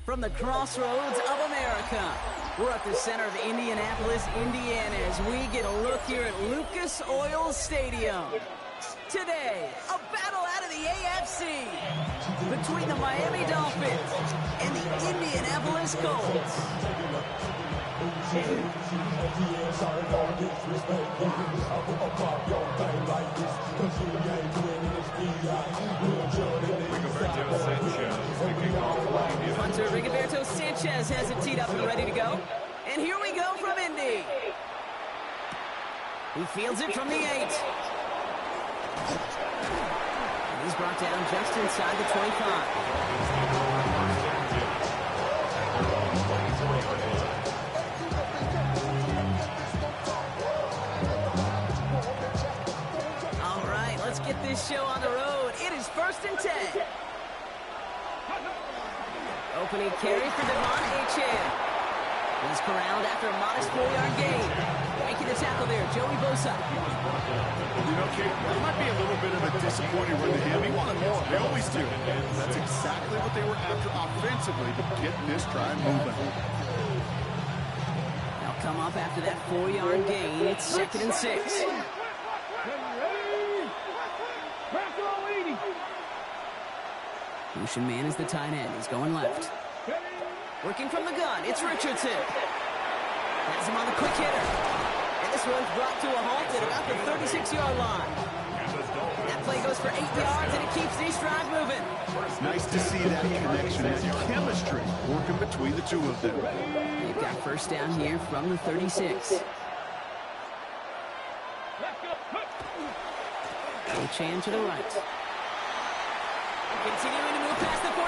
From the crossroads of America, we're at the center of Indianapolis, Indiana, as we get a look here at Lucas Oil Stadium. Today, a battle out of the AFC between the Miami Dolphins and the Indianapolis Colts. Hunter Rigoberto Sanchez has it teed up and ready to go. And here we go from Indy. He fields it from the 8. And he's brought down just inside the 25. Get this show on the road. It is 1st and 10. Opening carry for Devon Achane. He's corralled after a modest 4-yard gain. Making the tackle there, Joey Bosa. You know, Kate, that might be a little bit of a disappointing run to him. He wanted more. They always do. And that's exactly what they were after offensively to get this drive moving. They'll come up after that 4-yard gain. It's 2nd and 6. Motion man is the tight end. He's going left. Working from the gun, it's Richardson. Has him on the quick hitter. And this one's brought to a halt at about the 36-yard line. That play goes for 8 yards, and it keeps these drive moving. It's nice to see that connection, that chemistry working between the two of them. They've got first down here from the 36. Achane to the right. Continuing to move past the 45.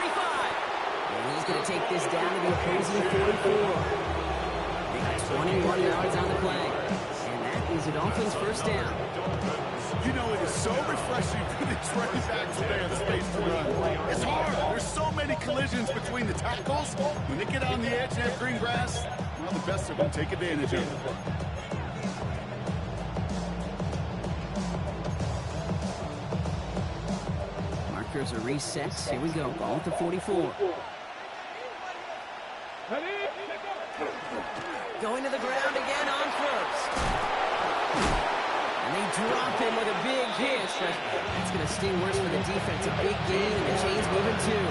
And he's going to take this down to the opposing 44. They got 21 yards on the play. And that is a Dolphins first down. You know, it is so refreshing for these running backs today in space to run. It's hard. There's so many collisions between the tackles. When they get on the edge and have green grass, well, the best of them take advantage of it. Markers are reset. Here we go. Ball at the 44. Going to the ground again on first. And they drop him with a big hit. That's going to sting worse for the defense. A big gain, and the chain's moving too.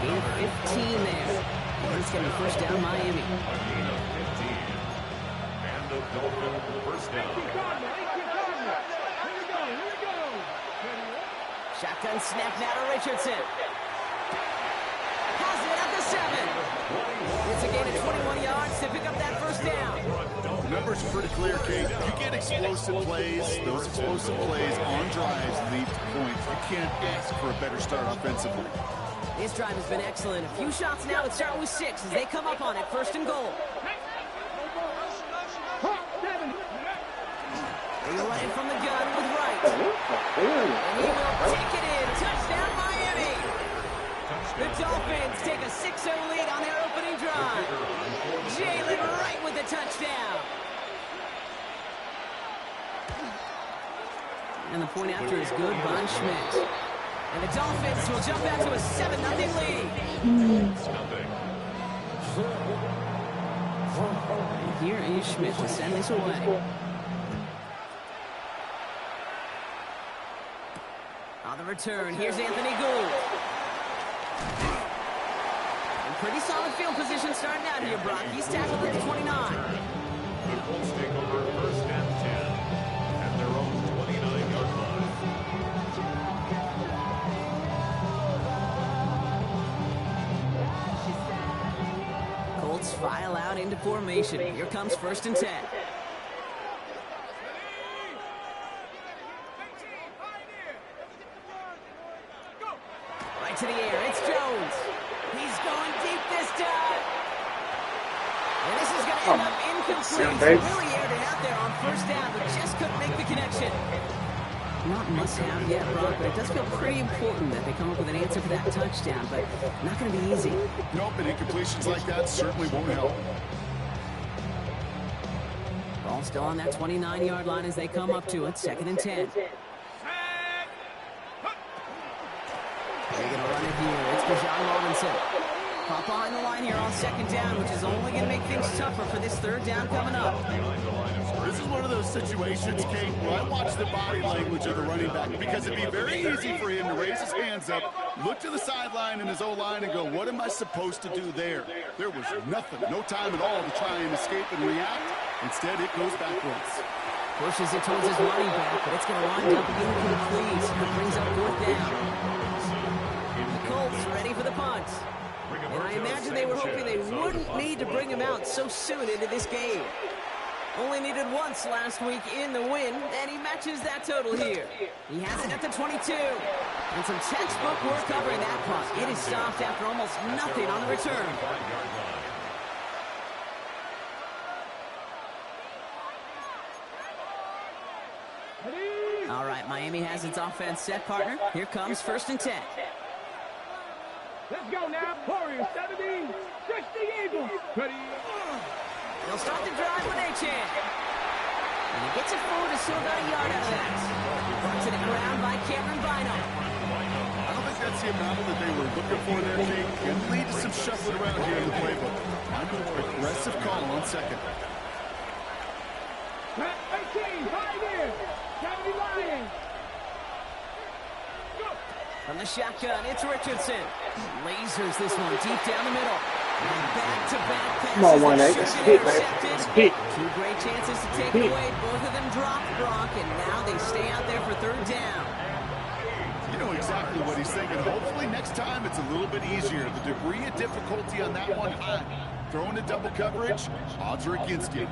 Gain of 15 there. And it's going to be first down Miami. And the Dolphins first down. Shotgun snap now to Richardson. Has it at the 7. It's a gain of 21 yards to pick up that first down. Numbers pretty clear, Kate. You get explosive plays. Those explosive plays on drives lead to points. You can't ask for a better start offensively. This drive has been excellent. A few shots now that start with 6 as they come up on it. First and goal. They run it from the gun with Wright. And he will take it in. Touchdown, Miami. The Dolphins take a 6-0 lead on their opening drive. Jalen Wright with the touchdown. And the point after is good by Schmidt. And the Dolphins will jump out to a 7-0 lead. And here is Schmidt to send this away. On the return, here's Anthony Gould. And pretty solid field position starting out here, Brock. He's tackled at the 29. The Colts take over first and 10 at their own 29-yard line. Colts file out into formation. Here comes first and 10. Right to the air. It's Jones. He's going deep this time. And this is going to end up incomplete. Really aired it out there on first down, but just couldn't make the connection. Not must-have yet, Brock, but it does feel pretty important that they come up with an answer for that touchdown, but not going to be easy. Nope, and incompletions like that certainly won't help. Ball still on that 29-yard line as they come up to it. 2nd and 10. They're going to run it here. It's Bijan Robinson. Pop behind the line here on 2nd down, which is only going to make things tougher for this 3rd down coming up. This is one of those situations, Kate, where I watch the body language of the running back because it'd be very easy for him to raise his hands up, look to the sideline in his O-line and go, what am I supposed to do there? There was nothing, no time at all to try and escape and react. Instead, it goes backwards. Pushes it towards his running back, but it's going to wind up incomplete. It brings up 4th down. The Colts ready for the punt. And I imagine they were hoping they wouldn't need to bring him out so soon into this game. Only needed once last week in the win, and he matches that total here. He has it at the 22. And some textbook work covering that punt. It is stopped after almost nothing on the return. All right, Miami has its offense set, partner. Here comes 1st and 10. Let's go now. Warriors 70, 60 Eagles. Ready. They'll start the drive with Achan. And he gets it forward, has still got a yard out of that. Brought to the ground by Cameron Bynum. I don't think that's the amount that they were looking for there, Kate. Can lead to some shuffling around here in the playbook. Aggressive call on 2nd. 18, right in. 70 Lions. From the shotgun, it's Richardson. Lasers this one deep down the middle. Back-to-back passes. Come on, 1-8. It's a hit, man. It's a hit. 2 great chances to take it away. Both of them dropped, Brock, and now they stay out there for 3rd down. You know exactly what he's thinking. Hopefully next time it's a little bit easier. The degree of difficulty on that one high. Throwing to double coverage, odds are against you.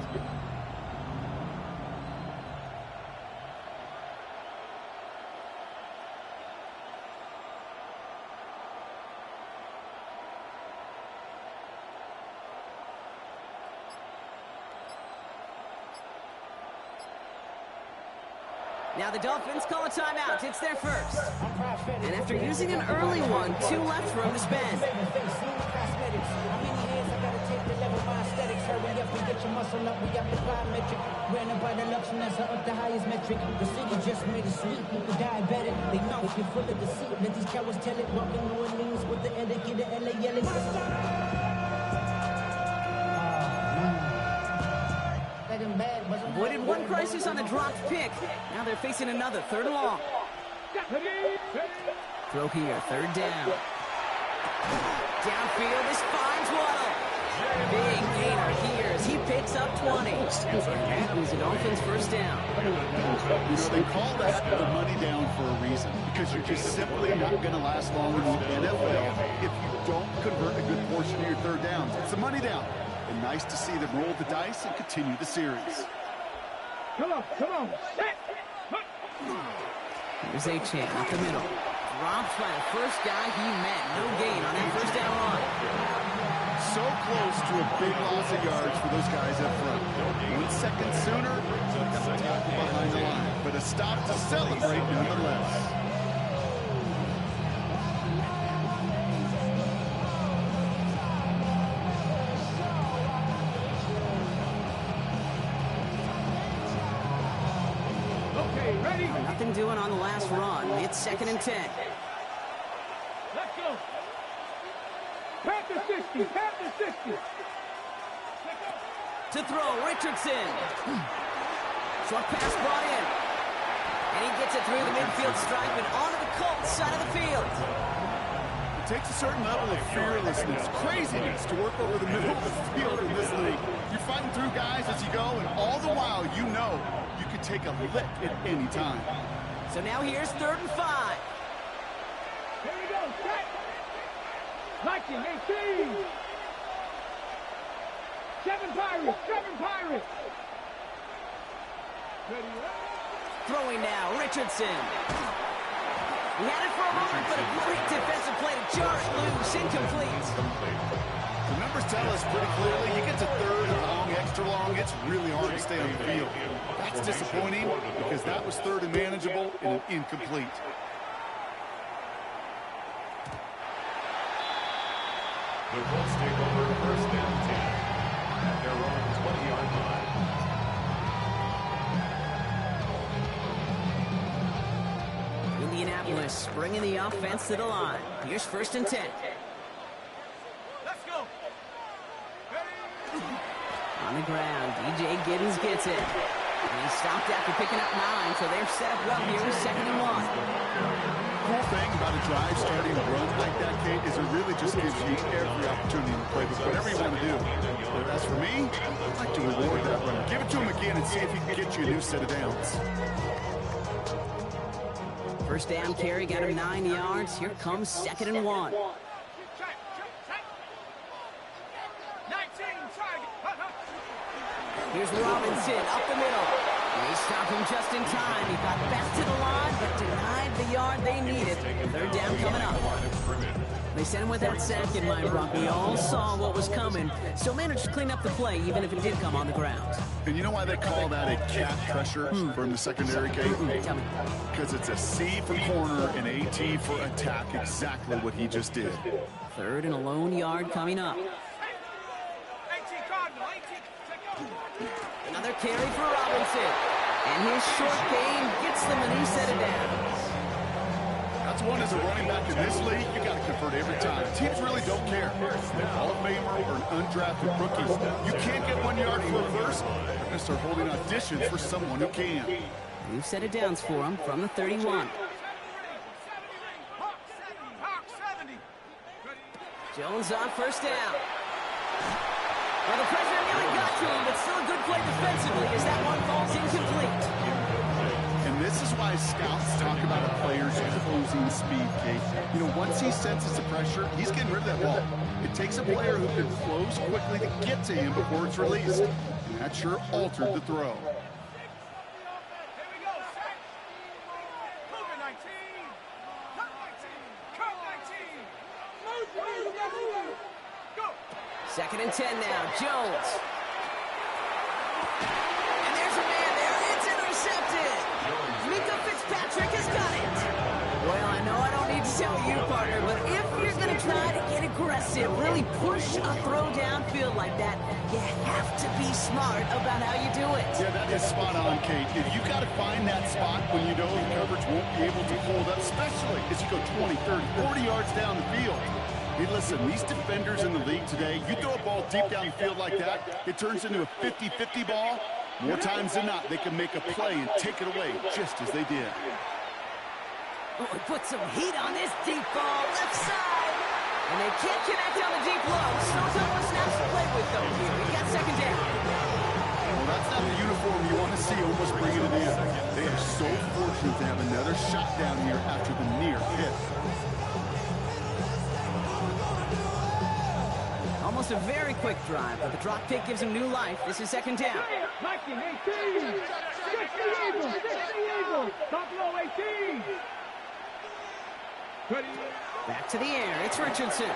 Now the Dolphins call a timeout. It's their first. And after using an early one, 2 left for him to spend. Avoided one crisis on the dropped pick. Now they're facing another 3rd and long. Throw here, 3rd down. Downfield, this finds Waddle. Big gainer here as he picks up 20. That was the Dolphins' 1st down. You know, they call that the money down for a reason, because you're just simply not going to last long in the NFL if you don't convert a good portion of your 3rd downs. It's a money down. And nice to see them roll the dice and continue the series. Come on. Here's Achan up the middle. Dropped by the first guy he met. No gain on that 1st down run. So close to a big loss of yards for those guys up front. 1 second sooner, got the tackle behind the line. But a stop to celebrate nonetheless. Nothing doing on the last run. It's 2nd and 10. Let's go. Panther 60. To throw, Richardson. Short pass brought in. And he gets it through the midfield stripe and onto the Colts side of the field. It takes a certain level of fearlessness, craziness to work over the middle of the field in this league. You're fighting through guys as you go, and all the while you know you could take a lick at any time. So now here's 3rd and 5. Here we go. Set. Viking 18. 7 Pirates. Ready. Throwing now, Richardson. He had it for a moment, but a great defensive play to jar it loose, incomplete. The numbers tell us pretty clearly you get to 3rd and long extra long, it's really hard to stay on the field. That's disappointing because that was third and manageable and an incomplete. The Colts take over first and 10 at their own 20-yard line. Indianapolis bringing the offense to the line. Here's first and 10. Let's go. On the ground, DJ Giddens gets it. And he stopped after picking up 9, so they're set up well here with 2nd and 1. Cool thing about a drive starting a run like that, Kate, is it really just gives you every opportunity to play with whatever you want to do. But as for me, I'd like to reward that run. Give it to him again and see if he can get you a new set of downs. First down carry got him 9 yards. Here comes 2nd and 1. 19 target. Here's Robinson up the middle. They stopped him just in time. He got back to the line, but denied the yard they needed. 3rd down coming up. They sent him with that sack in mind, Brock. We all saw what was coming. Still managed to clean up the play, even if it did come on the ground. And you know why they call that a cat pressure from the secondary, Kate? Tell me. Because it's a C for corner and a T for attack, exactly what he just did. 3rd and a lone yard coming up. 18 Cardinal. 18. Another carry for Robinson. And his short game gets them a new set of downs. That's one as a running back in this league, you got to convert every time. Teams really don't care. Hall of Famer or an undrafted rookie. You can't get 1 yard for a first. They're going to start holding auditions for someone who can. New set of downs for him from the 31. Jones on first down. Well, the pressure nearly got to him, but still a good play defensively as that one falls incomplete. And this is why scouts talk about a player's closing speed, Kate. You know, once he senses the pressure, he's getting rid of that ball. It takes a player who can close quickly to get to him before it's released. And that sure altered the throw. Second and 10 now, Jones. And there's a man there. It's intercepted. Mika Fitzpatrick has got it. Well, I know I don't need to tell you, partner, but if you're going to try to get aggressive, really push a throw downfield like that, you have to be smart about how you do it. Yeah, that is spot on, Kate. You got to find that spot when you know the coverage won't be able to hold up, especially as you go 20, 30, 40 yards down the field. Hey, listen, these defenders in the league today, you throw a ball deep down the field like that, it turns into a 50-50 ball. More times than not, they can make a play and take it away, just as they did. Oh, he put some heat on this deep ball, left side. And they can't connect on the deep low. Still more snaps to play with, though, here. He got 2nd down. Well, that's not the uniform you want to see almost bringing it in. They are so fortunate to have another shot down here after the near hit. Almost a very quick drive, but the drop pick gives him new life. This is 2nd down. 19, 18. 60 Eagles. 60 Eagles. Top low, 18. Back to the air. It's Richardson.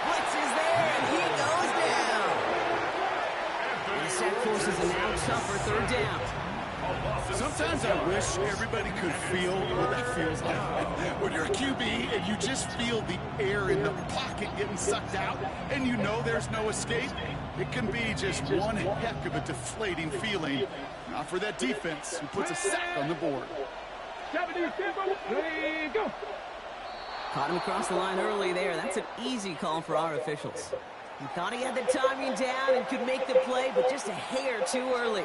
Blitz is there, and he goes down. And the sack forces a now tougher 3rd down. Sometimes I wish everybody could feel what that feels like. When you're a QB and you just feel the air in the pocket getting sucked out and you know there's no escape, it can be just one heck of a deflating feeling. Not for that defense who puts a sack on the board. 70, ready, go. Caught him across the line early there. That's an easy call for our officials. He thought he had the timing down and could make the play, but just a hair too early.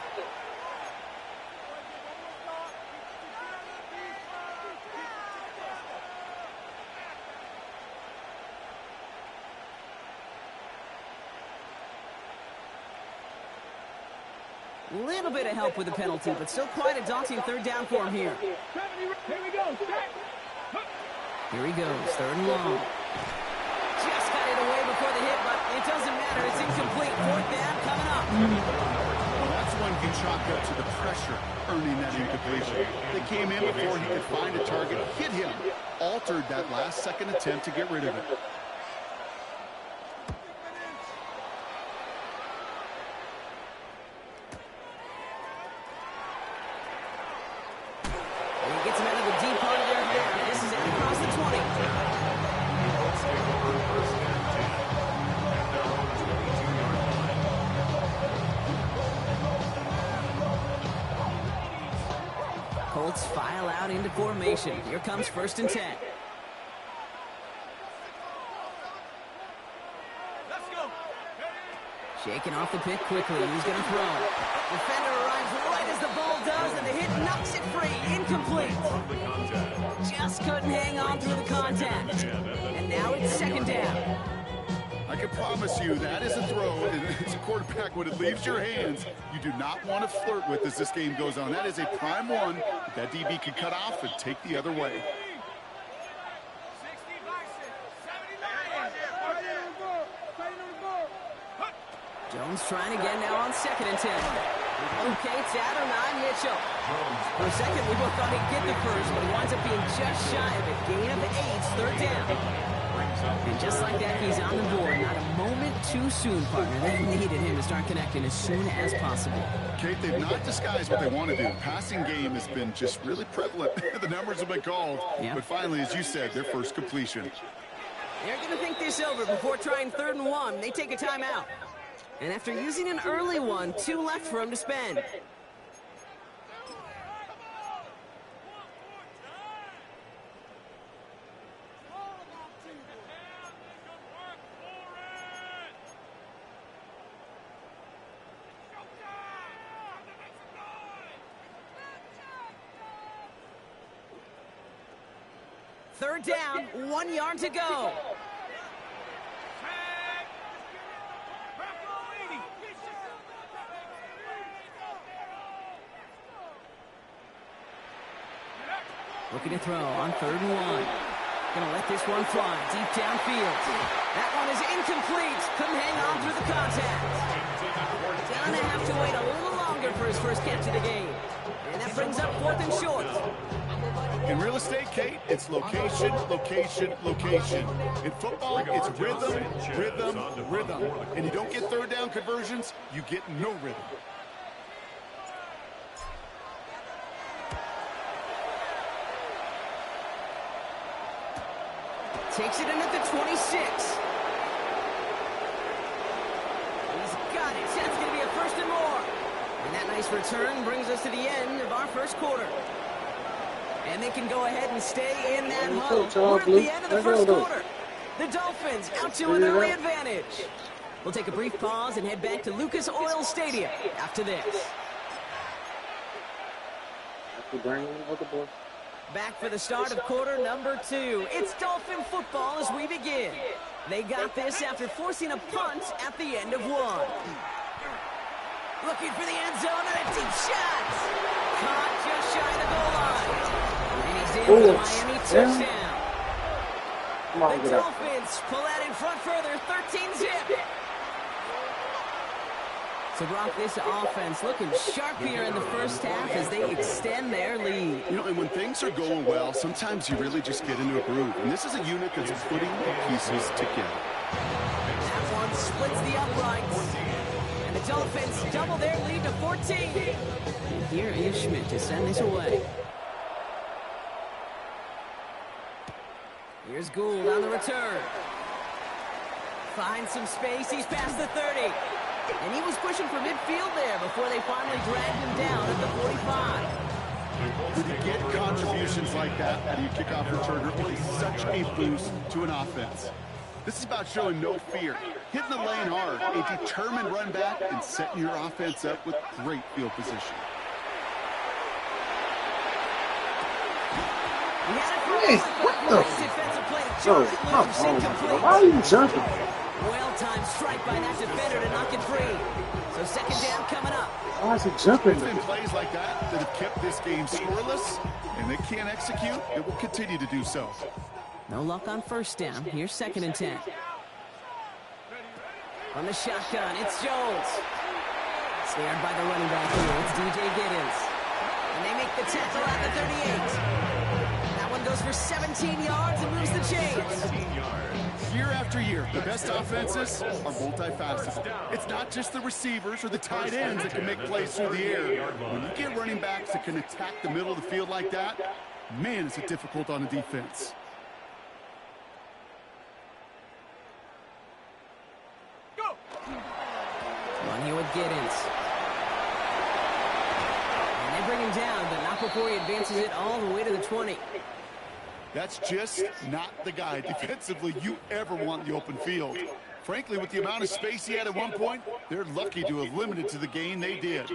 Little bit of help with the penalty, but still quite a daunting 3rd down for him here. 70, here we go. Here he goes, 3rd and long. Just got it away before the hit, but it doesn't matter. It's incomplete. 4th down coming up. Well, that's one you can chalk up to the pressure earning that incompletion. They came in before he could find a target, hit him, altered that last-second attempt to get rid of it. Colts file out into formation. Here comes 1st and 10. Shaking off the pick quickly. He's going to throw. Defender arrives right as the ball does, and the hit knocks it free. Incomplete. Just couldn't hang on through the contact. And now it's 2nd down. I can promise you that is a throw, and as a quarterback, when it leaves your hands, you do not want to flirt with as this game goes on. That is a prime one that DB can cut off and take the other way. Jones trying again now on 2nd and 10. Okay, it's out or 9, Mitchell. For a second, we both thought he'd get the first, but he winds up being just shy of it. Gain of 8, 3rd down. And just like that, he's on the board. Not a moment too soon, partner. They needed him to start connecting as soon as possible. Kate, they've not disguised what they want to do. Passing game has been just really prevalent. The numbers have been called. But finally, as you said, their first completion. They're going to think this over before trying 3rd and 1. They take a timeout. And after using an early one, 2 left for him to spend. Third down, 1 yard to go. Looking to throw on 3rd and 1. Gonna let this one fly deep downfield. That one is incomplete. Couldn't hang on through the contact. Gonna have to wait a little longer for his first catch of the game. And that brings up 4th and short. In real estate, Kate, it's location, location, location. In football, it's rhythm, rhythm, rhythm. And you don't get 3rd down conversions, you get no rhythm. Takes it in at the 26. He's got it. That's going to be a 1st and more. And that nice return brings us to the end of our first quarter. And they can go ahead and stay in that huddle. We're at the end of the first quarter. The Dolphins out to an early advantage. We'll take a brief pause and head back to Lucas Oil Stadium after this. Back for the start of quarter number 2. It's Dolphin football as we begin. They got this after forcing a punt at the end of 1. Looking for the end zone and a deep shot. Caught just shy of the goal line. And he's in for the Miami touchdown. The Dolphins pull that in front further, 13-zip. So, Brock, this offense looking sharp here in the first half as they extend their lead. You know, and when things are going well, sometimes you really just get into a groove. And this is a unit that's putting the pieces together. That one splits the uprights. And the Dolphins double their lead to 14. And here is Schmidt to send this away. Here's Gould on the return. Finds some space. He's past the 30. And he was pushing for midfield there before they finally dragged him down at the 45. When you get contributions like that out of your kickoff returner, it is such a boost to an offense. This is about showing no fear, hitting the lane hard, a determined run back, and setting your offense up with great field position. Hey, what the? Why are you jumping? Well-timed strike by that defender to knock it free. So 2nd down coming up. Why is he jumping? It's been plays like that that have kept this game scoreless, and they can't execute. It will continue to do so. No luck on 1st down. Here's 2nd and 10. On the shotgun, it's Jones. Snared by the running back here. It's DJ Giddens. And they make the tackle at the 38. That one goes for 17 yards and moves the chains. Year after year, the best offenses are multifaceted. It's not just the receivers or the tight ends that can make plays through the air. When you get running backs that can attack the middle of the field like that, man, is it difficult on a defense. Go! On here with Giddens. And they bring him down, but not before he advances it all the way to the 20. That's just not the guy defensively you ever want in the open field. Frankly, with the amount of space he had at one point, they're lucky to have limited to the gain they did.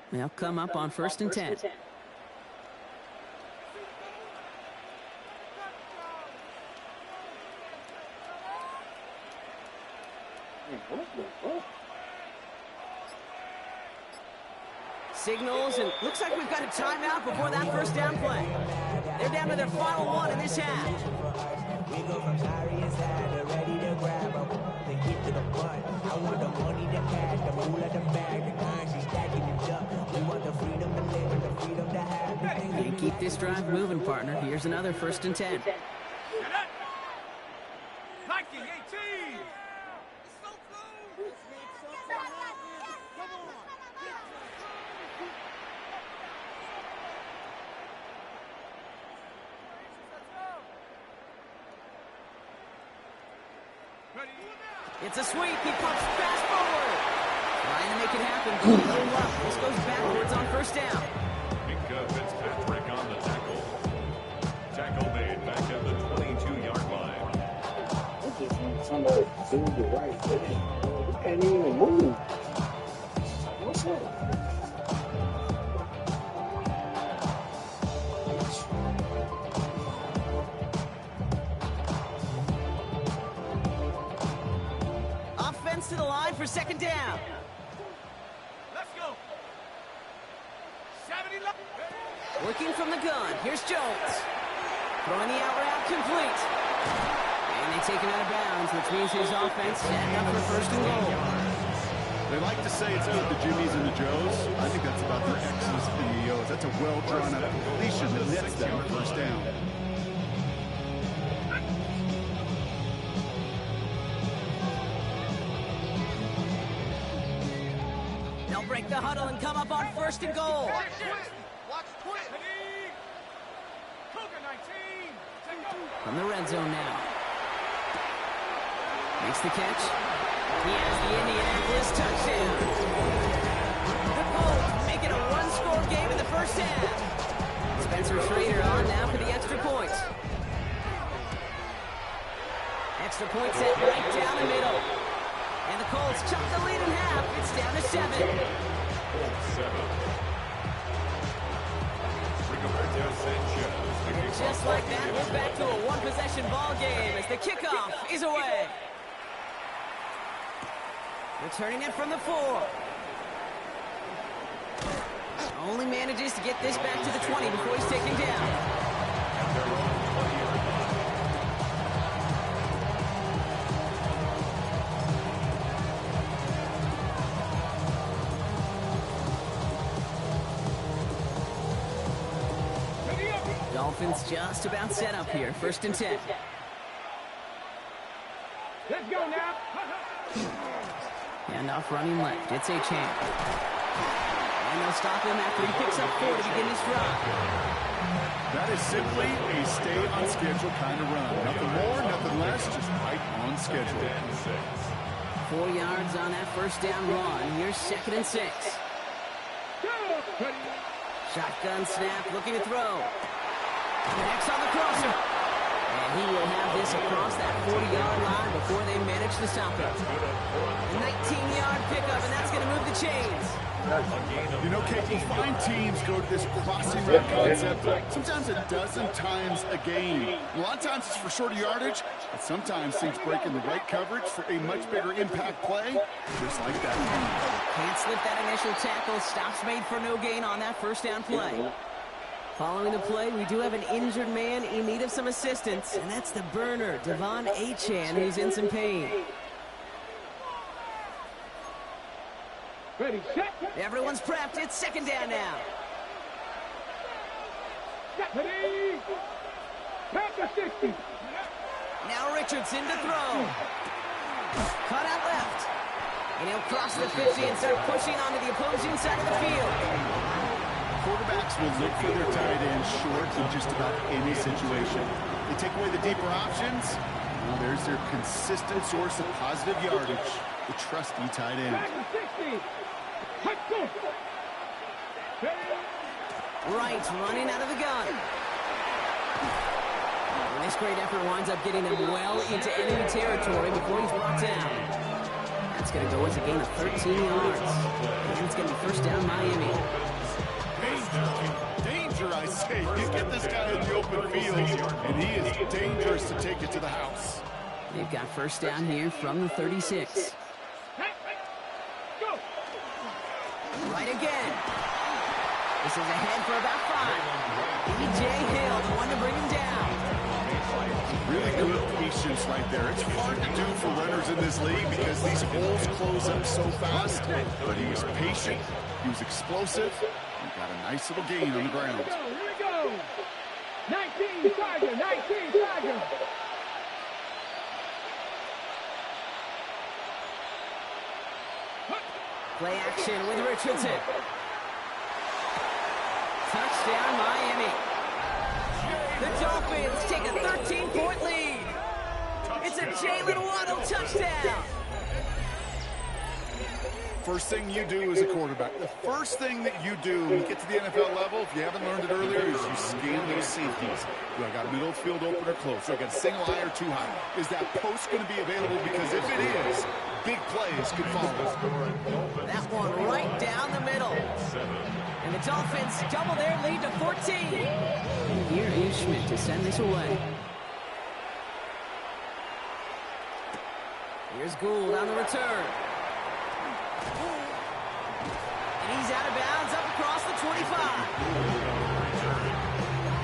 They'll come up on 1st and 10. Signals, and looks like we've got a timeout before that first down play. They're down to their final one in this half. We go from sorry inside to ready to grab up to get to the front. I want the money, the cash, the fool at the bag, the currency stacking it up. We want the freedom to live and the freedom to have the things. And keep this drive moving, partner. Here's another 1st and 10. Nike 18. It's a sweep. He pumps fast forward. Trying to make it happen. No luck. This goes backwards on 1st down. Minka Fitzpatrick on the tackle. Tackle made back at the 22-yard line. I just want somebody to do the right thing. You can't even move. What's up? To the line for 2nd down. Let's go. 70. Working from the gun. Here's Jones. Throwing the out route complete. And they take him out of bounds, which means his offense set up for 1st and goal. They like to say it's about the Jimmies and the Joes. I think that's about their X's and the O's. That's a well-drawn-out completion that nets them 1st down. Break the huddle and come up on 1st and goal. Watch twist. Cougar 19. From the red zone now. Makes the catch. He has the Indianapolis touchdown. The Colts make it a one-score game in the 1st half. Spencer Schrader on now for the extra point. Extra point set right down the middle. And the Colts chuck the lead in half. It's down to 7. Just like that, we're back to a one-possession ball game as the kickoff is away. Returning it from the 4. Only manages to get this back to the 20 before he's taken down. Dolphins just about set up here. 1st and 10. Let's go now. And off running left. It's Achane. And they'll stop him after he picks up 4 to begin his drive. That is simply a stay-on-schedule kind of run. Nothing more, nothing less, just right on schedule. 4 yards on that 1st down run. Here's 2nd and 6. Shotgun snap, looking to throw. Connects on the crosser. And he will have this across that 40-yard line before they manage to stop it. A 19-yard pickup, and that's going to move the chains. You know, Kate, you find teams go to this crossing route concept sometimes a dozen times a game. A lot of times it's for shorter yardage, but sometimes teams break in the right coverage for a much bigger impact play, just like that. Can't slip that initial tackle. Stops made for no gain on that 1st down play. Following the play, we do have an injured man in need of some assistance, and that's the burner, Devon Achane, who's in some pain. Ready, set. Everyone's prepped. It's 2nd down now. Ready. Pass the 60. Now Richardson to throw. Cut out left. And he'll cross the 50 and start pushing onto the opposing side of the field. Quarterbacks will look for their tight end short in just about any situation. They take away the deeper options. Well, there's their consistent source of positive yardage, the trusty tight end. Wright running out of the gun. And this great effort winds up getting him well into enemy territory before he's brought down. That's going to go as a gain of 13 yards. And it's going to be first down Miami. Danger, I say. You get this guy in the open field, and he is dangerous to take it to the house. They've got first down here from the 36. Right again. This is ahead for about 5. E.J. Hill, the one to bring him down. Really good patience right there. It's hard to do for runners in this league because these holes close up so fast. But he was patient. He was explosive. He got a nice little gain on the ground. Here we go. 19 Tiger, 19 Tiger. Play action with Richardson. Touchdown, Miami. The Dolphins take a 13-point lead. It's a Jalen Waddle touchdown. First thing you do as a quarterback, the first thing that you do when you get to the NFL level, if you haven't learned it earlier, is you scan those safeties. Do I got middle field open or close? Do I got a single high or too high? Is that post going to be available? Because if it is, big plays could follow. That one right down the middle. And the Dolphins double their lead to 14. And here is Schmidt to send this away. Here's Gould on the return. And he's out of bounds up across the 25.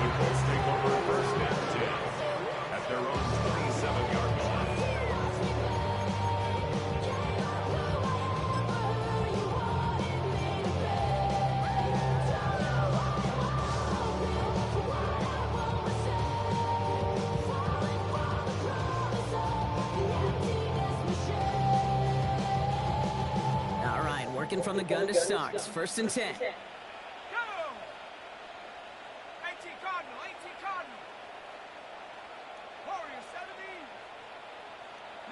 The Colts take over first and 10 at their own 27-yard line. Working from the gun to start. First and 10. Go! 18 Cardinal, 18 Cardinal. Warriors 17.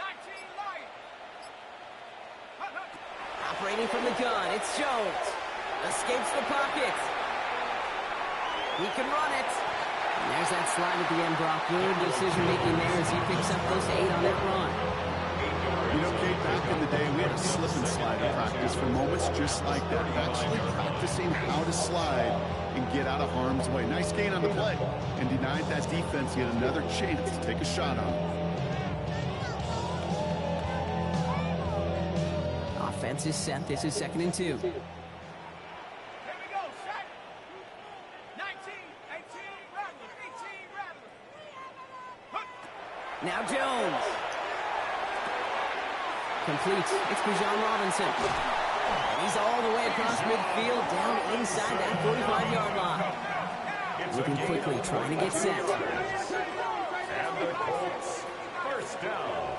19 Lion. Operating from the gun, it's Jones. Escapes the pocket. He can run it. And there's that slide at the end, Brock. Good decision making there as he picks up those 8 on that run. You know, Kate, back in the day, we had a slip and slide in practice for moments just like that. Actually practicing how to slide and get out of harm's way. Nice gain on the play. And denied that defense yet another chance to take a shot on him. Offense is set. This is 2nd and 2. Here we go, set. 19, 18, Rattler, 18, Rattler. Now Jones. Complete. It's Bijan Robinson. And he's all the way across midfield, down inside that 45-yard line. Looking quickly, trying to get set. And the Colts, first down.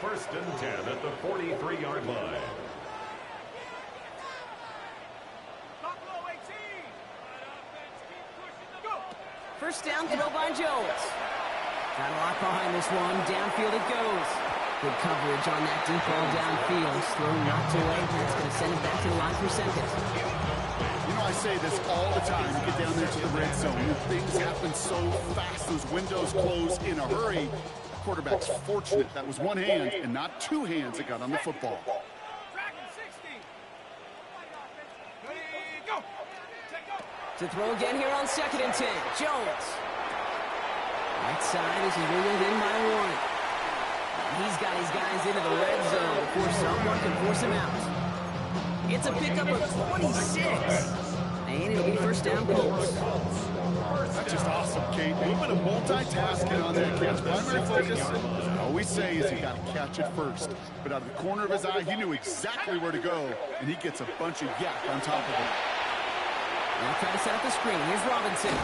First and 10 at the 43-yard line. First down, throw by Jones. Got a lot behind this one. Downfield it goes. Good coverage on that deep ball downfield. Slow knocked away. That's going to send it back to the line for 2nd. You know, I say this all the time. You get down there to the red zone, and things happen so fast. Those windows close in a hurry. The quarterback's fortunate that was one hand and not two hands that got on the football. To throw again here on 2nd and 10. Jones. Right side as he's wiggled in by 1. He's got his guys into the red zone before someone can force him out. It's a pickup of 26. And it'll be first down Colts. That's just awesome, Kate. A little bit of multitasking on that catch. Primary focus, as I always say, is you got to catch it first. But out of the corner of his eye, he knew exactly where to go, and he gets a bunch of yak on top of it. Now trying to set up the screen. Here's Robinson.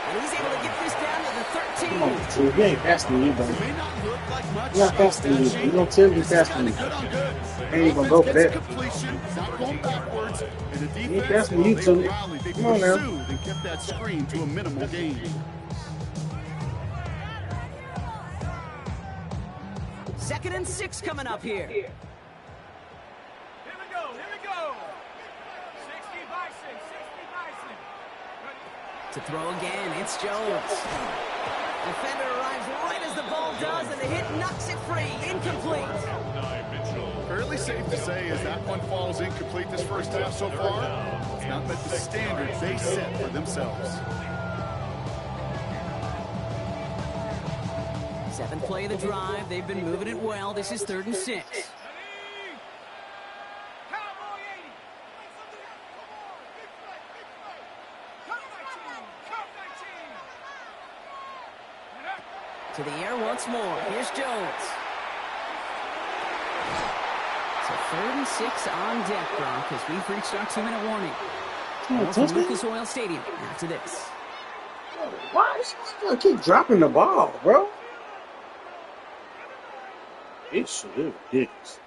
And he's able to get this down to the 13. Come on, T. You ain't faster than you, buddy. May not look like much. You're not faster than you. You don't tend to be faster than you. Good on good. ain't even gonna go for that. Completion, not going backwards, and the He defense, definitely they YouTube. rallied, they Come on now. pursued, and kept that screen to a minimal gain. Second and 6 coming up here. Here we go, here we go. 60 Bison, 60 Bison. To throw again, it's Jones. Defender arrives right as the ball does, and the hit knocks it free. Incomplete. Fairly safe to say as that one falls incomplete this first half so far, it's not met the standard they set for themselves. 7th play of the drive. They've been moving it well. This is 3rd and 6. Cowboy 80. To the air once more. Here's Jones. So 3rd and 6 on deck, Brock, as we've reached our 2-minute warning. More from Lucas Oil Stadium after this. Why is he gonna keep dropping the ball, bro? It's ridiculous.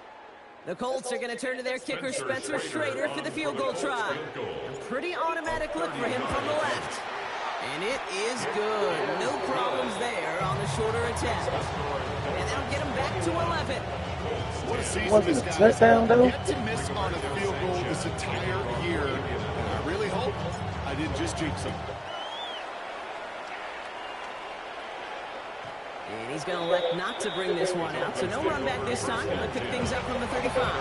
The Colts are going to turn to their kicker, Spencer Schrader, for the field goal try. A pretty automatic look for him from the left. And it is good. No problems there on the shorter attempt. And that'll get him back to 11. What a season Wasn't this it a guy touchdown, though? yet to miss on a field goal this entire year. And I really hope I didn't just jinx him. And he's going to elect not to bring this one out. So no run back this time. He'll pick things up from the 35.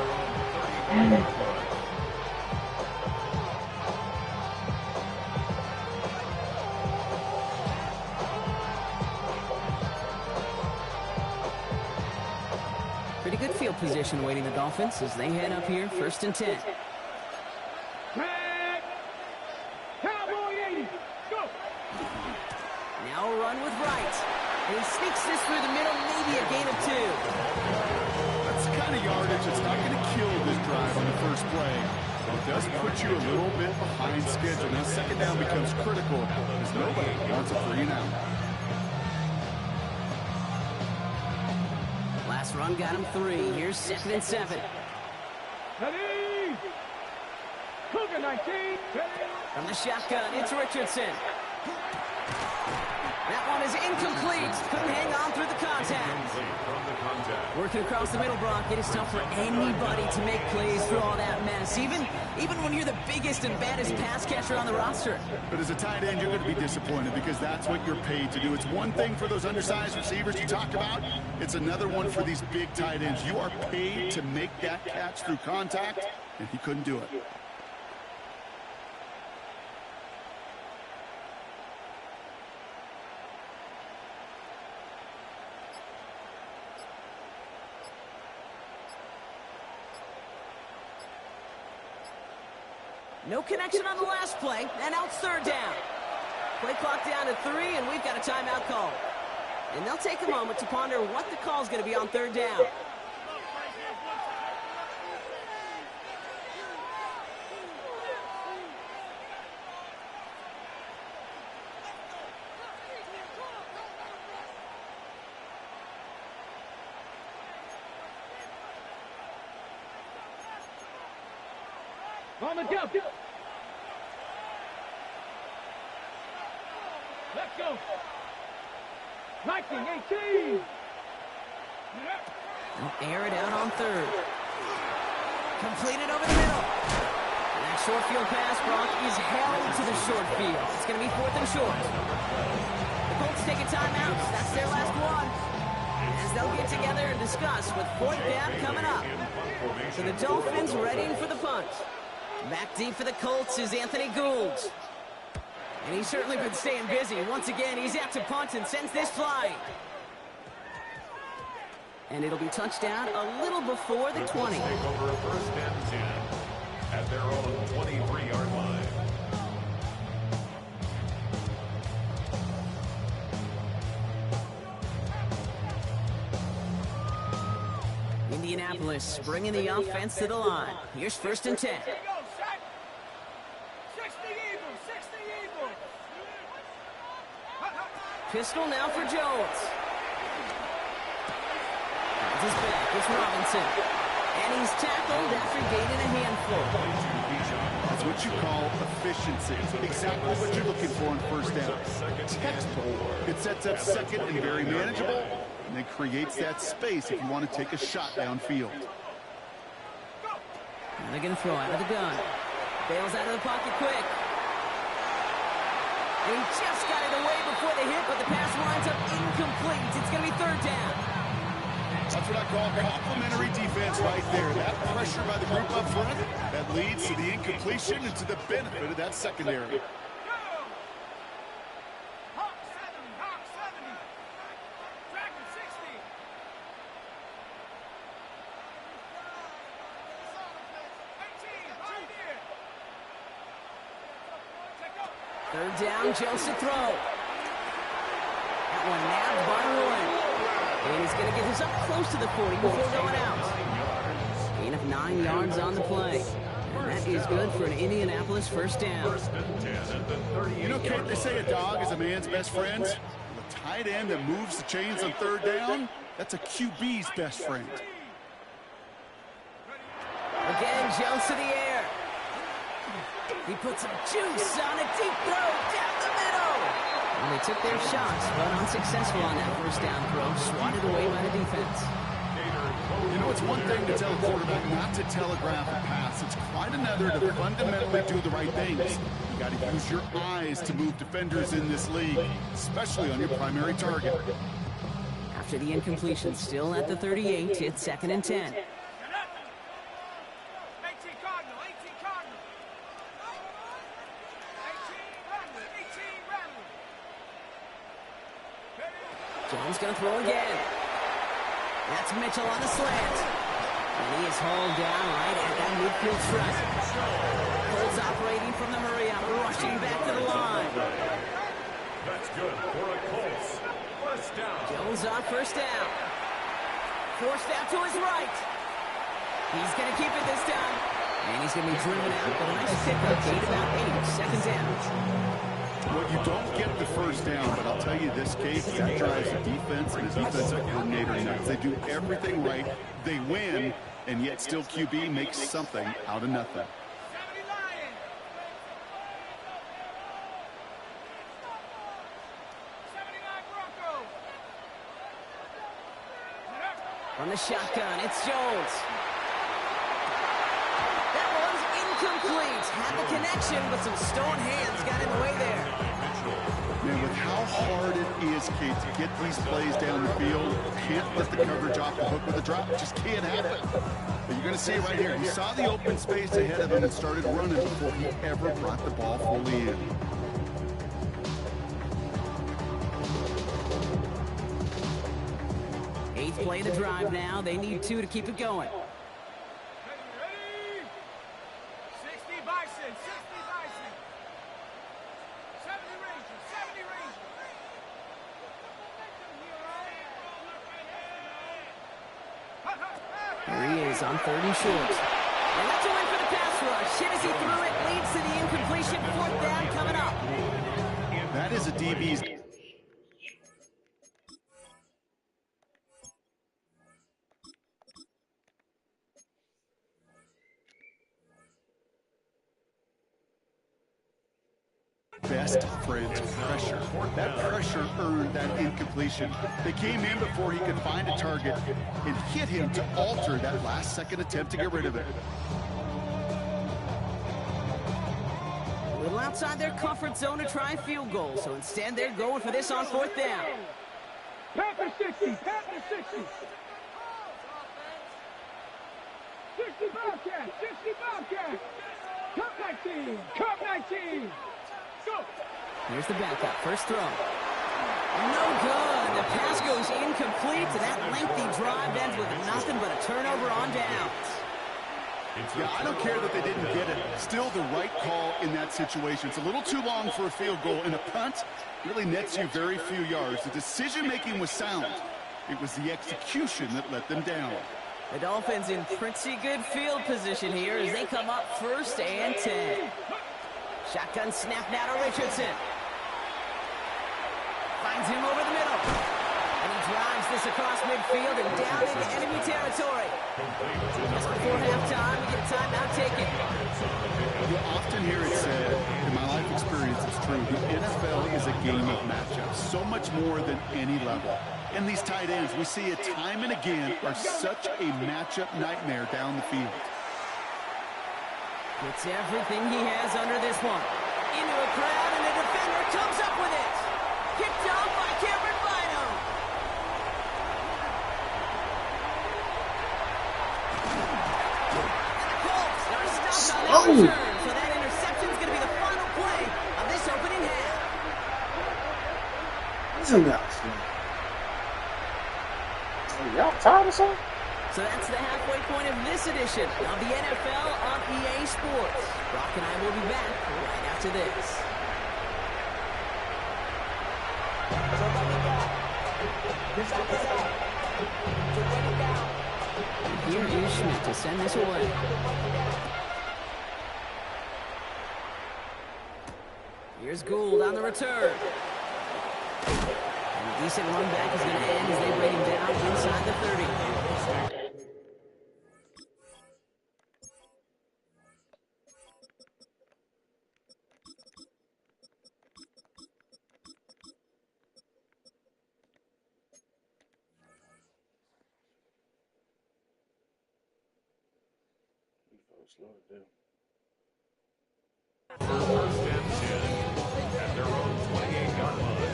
Pretty good field position awaiting the Dolphins as they head up here, 1st and 10. Tag. Cowboy 80. Go. Now a run with Wright. And he sneaks this through the middle, maybe a gain of 2. That's the kind of yardage that's not going to kill this drive on the first play. It does put you a little bit behind schedule. Now 2nd down becomes critical as nobody wants a 3 and out. Last run got him 3. Here's 2nd and 7. Ready. Cougar 19. Ready. From the shotgun, it's Richardson. That one is incomplete. Couldn't hang on through the contact. Working across the middle, Brock, it is tough for anybody to make plays through all that mess, even when you're the biggest and baddest pass catcher on the roster. But as a tight end, you're going to be disappointed because that's what you're paid to do. It's one thing for those undersized receivers you talk about. It's another one for these big tight ends. You are paid to make that catch through contact, and he couldn't do it. No connection on the last play, and now it's 3rd down. Play clock down to 3, and we've got a timeout call. And they'll take a moment to ponder what the call is going to be on 3rd down. On the jump. Let's go. 1918. They'll air it out on 3rd. Completed over the middle. And that short field pass, Brock, is held to the short field. It's going to be 4th and short. The Colts take a timeout. That's their last one. As they'll get together and discuss with 4th down coming up. So the Dolphins readying for the punt. Back deep for the Colts is Anthony Gould. And he's certainly been staying busy. Once again, he's out to punt and sends this flying. And it'll be touchdown a little before the 20. Take over 1st and 10 at their own 23-yard line. Indianapolis bringing the offense to the line. Here's 1st and 10. Go, Shaq. 60 Eagles, 60 Eagles. Pistol now for Jones. It's his back. It's Robinson. And he's tackled after gaining a handful. That's what you call efficiency. Exactly what you're looking for in first down. Textbook. It sets up second and very manageable, and then creates that space if you want to take a shot downfield. And they're going to throw out of the gun. Bails out of the pocket quick. And he just got it away before the hit, but the pass winds up incomplete. It's going to be third down. That's what I call complimentary defense right there. That pressure by the group up front, that leads to the incompletion and to the benefit of that secondary. Hawk 70. Dragon 60. Right here. Third down, Jones to throw. That one nabbed by Roy. And he's going to get this up close to the 40 before going out. Gain of 9 yards on the play. And that is good for an Indianapolis first down. You know, Kate, they say a dog is a man's best friend. Well, a tight end that moves the chains on third down, that's a QB's best friend. Again, Jones to the air. He puts some juice on a deep throw down the middle. And they took their shots, but unsuccessful on that first down throw, swatted away by the defense. You know, it's one thing to tell a quarterback not to telegraph a pass. It's quite another to fundamentally do the right things. You got to use your eyes to move defenders in this league, especially on your primary target. After the incompletion, still at the 38, it's second and 10. 18 Cardinal. 18 Rattler. Jones going to throw again. That's Mitchell on the slant. And he is hauled down right at that midfield front. Colts operating from the hurry-up, rushing back to the line. That's good for a Colts. First down. Jones on first down. Forced out to his right. He's going to keep it this time. And he's going to be driven out, but a nice pickup. Gain about 8, second down. Well, you don't get the first down, but I'll tell you this, Kate, that drives the defense and the defensive coordinator nuts. They do everything right. They win, and yet still QB makes something out of nothing. 70 Lions. 79 Broncos. From the shotgun, it's Jones. That one's incomplete. Had the connection, but some stone hands got in the way there. Man, with how hard it is, Kate, to get these plays down the field, can't let the coverage off the hook with a drop. It just can't happen. But you're going to see it right here. He saw the open space ahead of him and started running before he ever brought the ball fully in. Eighth play of the drive now. They need 2 to keep it going. Ready? 60 Bison. 70 Rangers. Here he is on 3rd and short. And that's a win for the pass rush. Hit as he threw it, leads to the incompletion. 4th down coming up. That is a DB's best friend, pressure. That pressure earned that incompletion. They came in before he could find a target and hit him to alter that last-second attempt to get rid of it. A little outside their comfort zone to try field goal, so instead they're going for this on 4th down. Panther 60, Panther 60. 60 Bobcat, 60 Bobcat. Cup 19, Cup 19. Go. Here's the backup, first throw. No good. The pass goes incomplete, and that lengthy drive ends with nothing but a turnover on downs. Yeah, I don't care that they didn't get it. Still the right call in that situation. It's a little too long for a field goal, and a punt really nets you very few yards. The decision-making was sound. It was the execution that let them down. The Dolphins in pretty good field position here as they come up 1st and 10. Shotgun snap now to Richardson. Finds him over the middle. And he drives this across midfield and down into enemy territory. Just before halftime, we get a timeout taken. You often hear it said, in my life experience, it's true, the NFL is a game of matchups, so much more than any level. And these tight ends, we see it time and again, are such a matchup nightmare down the field. Gets everything he has under this one. Into a crowd, and the defender comes up with it. Kicked off by Cameron Bino. The Colts are stopped on that return, so that interception is going to be the final play of this opening half. Y'all tired or something? So that's the halfway point of this edition of the NFL on EA Sports. Brock and I will be back right after this. And here is Schmidt to send this away. Here's Gould on the return. And a decent run back is going to end as they bring him down inside the 30. Slow it down. First and 10 at their own 28-yard line.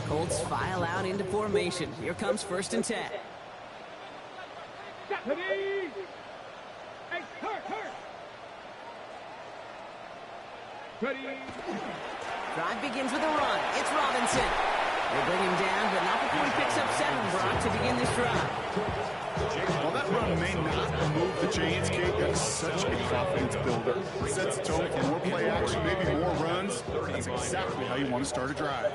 Colts file out into formation. Here comes 1st and 10. Drive begins with a run. It's Robinson. They bring him down, but not before he picks up 7, Brock, to begin this drive. While that run may not move the chains, Kate, that's such a confidence builder. It sets the tone for more play action, maybe more runs. That's exactly how you want to start a drive.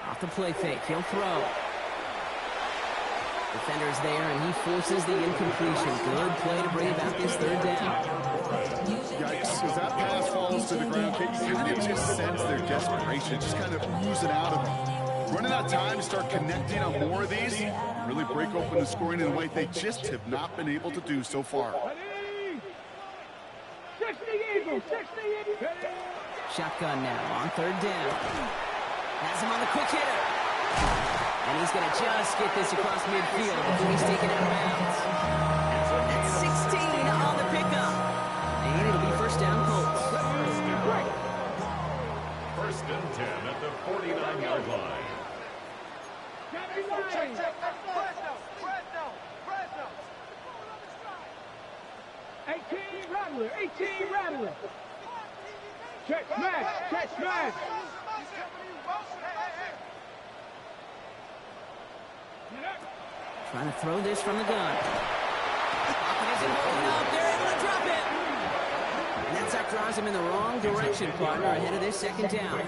Off the play fake, he'll throw. Defender's there, and he forces the incompletion. Good play to bring about this 3rd down. Yikes, as that pass falls to the ground, Kate, you kind of just sense their desperation, just kind of oozing out of them. Running out of time to start connecting on more of these, and really break open the scoring in a way they just have not been able to do so far. Shotgun now on 3rd down. Has him on the quick hitter. And he's going to just get this across midfield before he's taken out of bounds. That's 16 on the pickup. And it'll be 1st down Colts. First and 10 at the 49-yard line. Rattler. Check smash. Trying to throw this from the gun. Pocket isn't holding up. They're able to drop it. And that sack drives him in the wrong direction, partner, ahead of this 2nd down.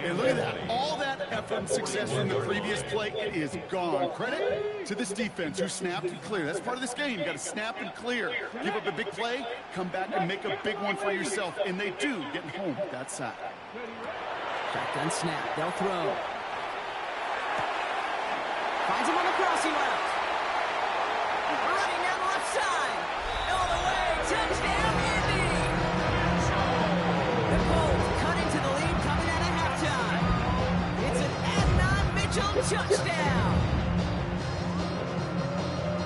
And look at that. All that effort and success from the previous play, it is gone. Credit to this defense who snapped and cleared. That's part of this game. You got to snap and clear. Give up a big play, come back and make a big one for yourself. And they do, getting home with that sack. Shotgun snap. They'll throw. Finds him on the crossing route. Running down the left side. All the way. Touchdown, Indy. The Colts cut into the lead coming out of halftime. It's an Adnan Mitchell touchdown.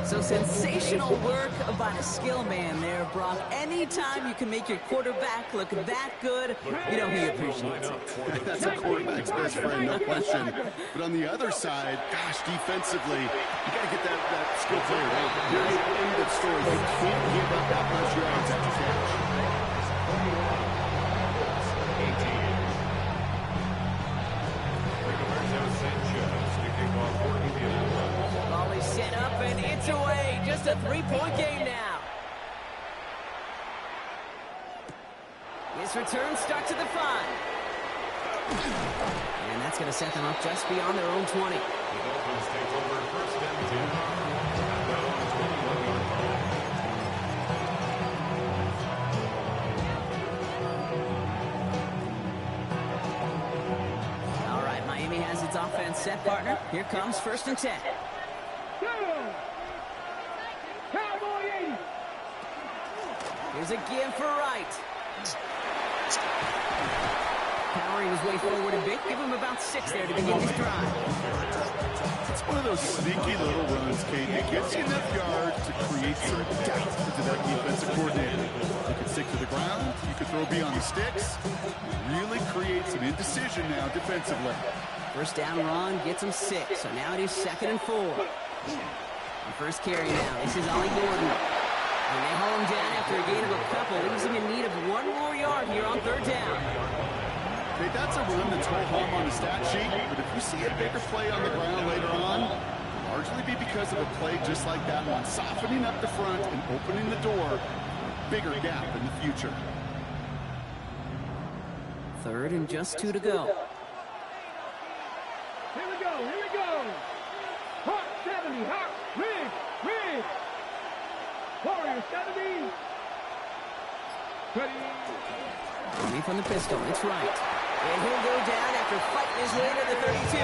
So sensational work by the skill man there, Brock. Anytime you can make your quarterback look that good, you know he appreciates it. That's a quarterback's best friend, no question. But on the other side, gosh, defensively, you got to get that skill player right. Here's the end of story. You can't give up that much yards after catch. Ball is set up and it's away. Just a 3-point game now. His return starts at the 5. And that's going to set them up just beyond their own 20. The Dolphins take over 1st and 10 at their own 21-yard line. set, partner. Here comes 1st and 10. Cowboy 80. Here's a give for Wright. Powering his way forward a bit. Give him about 6 there to begin his drive. It's one of those sneaky little runs, Kate. It gets you enough yards to create some doubt into that defensive coordinator. You can stick to the ground. You can throw beyond the sticks. Really create some indecision now defensively. First down run gets him 6. So now it is 2nd and 4. The first carry now. This is Ollie Gordon. And they haul him down after a gain of a couple. Leaves him in need of 1 more yard here on 3rd down. Okay, that's a run that's ho-hum on the stat sheet, but if you see a bigger play on the ground later on, it'll largely be because of a play just like that one, softening up the front and opening the door for a bigger gap in the future. 3rd and just 2 to go. Here we go, here we go. Hawk 70, Hawk, Rig. Warrior 70. Ready. Ready from the pistol, it's Wright. And he'll go down after fighting his way to the 32.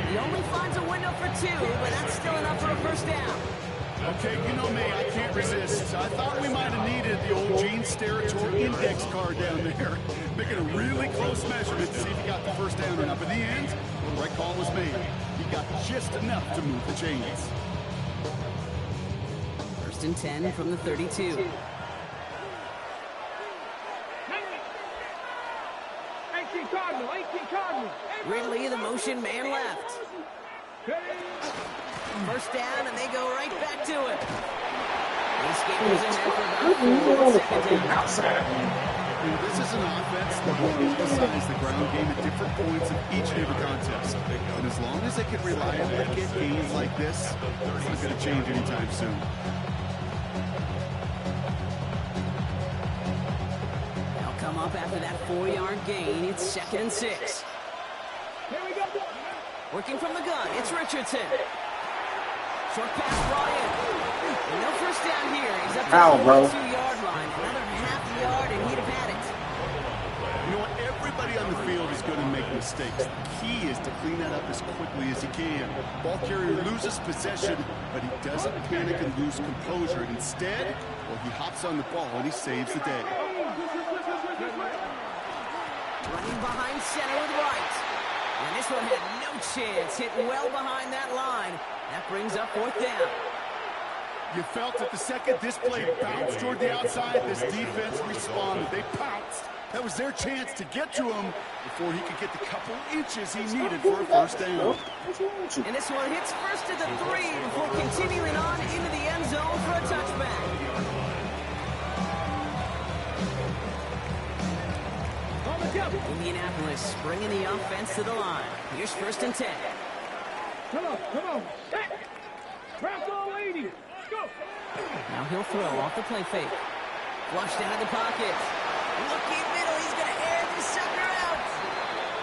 He only finds a window for 2, but that's still enough for a first down. Okay, you know me, I can't resist. I thought we might have needed the old Gene's territory index card down there. Making a really close measurement to see if he got the first down or not. But in the end, the right call was made. He got just enough to move the chains. 1st and 10 from the 32. 18 Cardinal. Ridley, the motion man left. First down, and they go right back to it. These skaters in there for about 4 seconds. This is an offense that will emphasize the ground game at different points of each and every contest. And as long as they can reliably get gains like this, it's not going to change anytime soon. They'll come up after that 4-yard gain. It's 2nd and 6. Here we go. Working from the gun, it's Richardson. Short pass brought in. And no first down here. He's up to the 2-yard line. Another half yard, and he'd have had it. You know what? Everybody on the field is going to make mistakes. The key is to clean that up as quickly as he can. Ball carrier loses possession, but he doesn't panic and lose composure. Instead, well, he hops on the ball and he saves the day. Running behind center with Wright. And this one had no chance. Hit well behind that line. That brings up 4th down. You felt it the second this play bounced toward the outside, this defense responded. They pounced. That was their chance to get to him before he could get the couple inches he needed for a first down. And this one hits first at the 3 before continuing on into the end zone for a touchback. Indianapolis bringing the offense to the line. Here's 1st and 10. Come on. Bronco 80. Go. Now he'll throw off the play fake. Flushed out of the pocket. Looking middle, he's going to air this sucker out.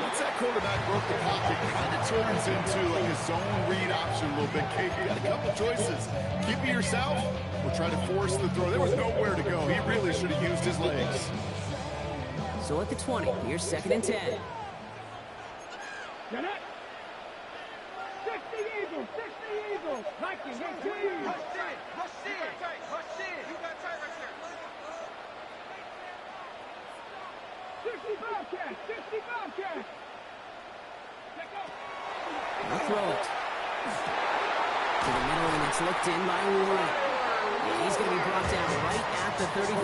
Once that quarterback broke the pocket, it kind of turns into like a zone read option a little bit. Kate, you got a couple choices. Keep it yourself or try to force the throw. There was nowhere to go. He really should have used his legs. So at the 20, here's 2nd and 10. Get it. 60 Eagles. Nike, Push in. You got tight right there. 60 Bobcats. They'll throw it. To the middle, and it's looked in by Warren. And he's going to be brought down right at the 35.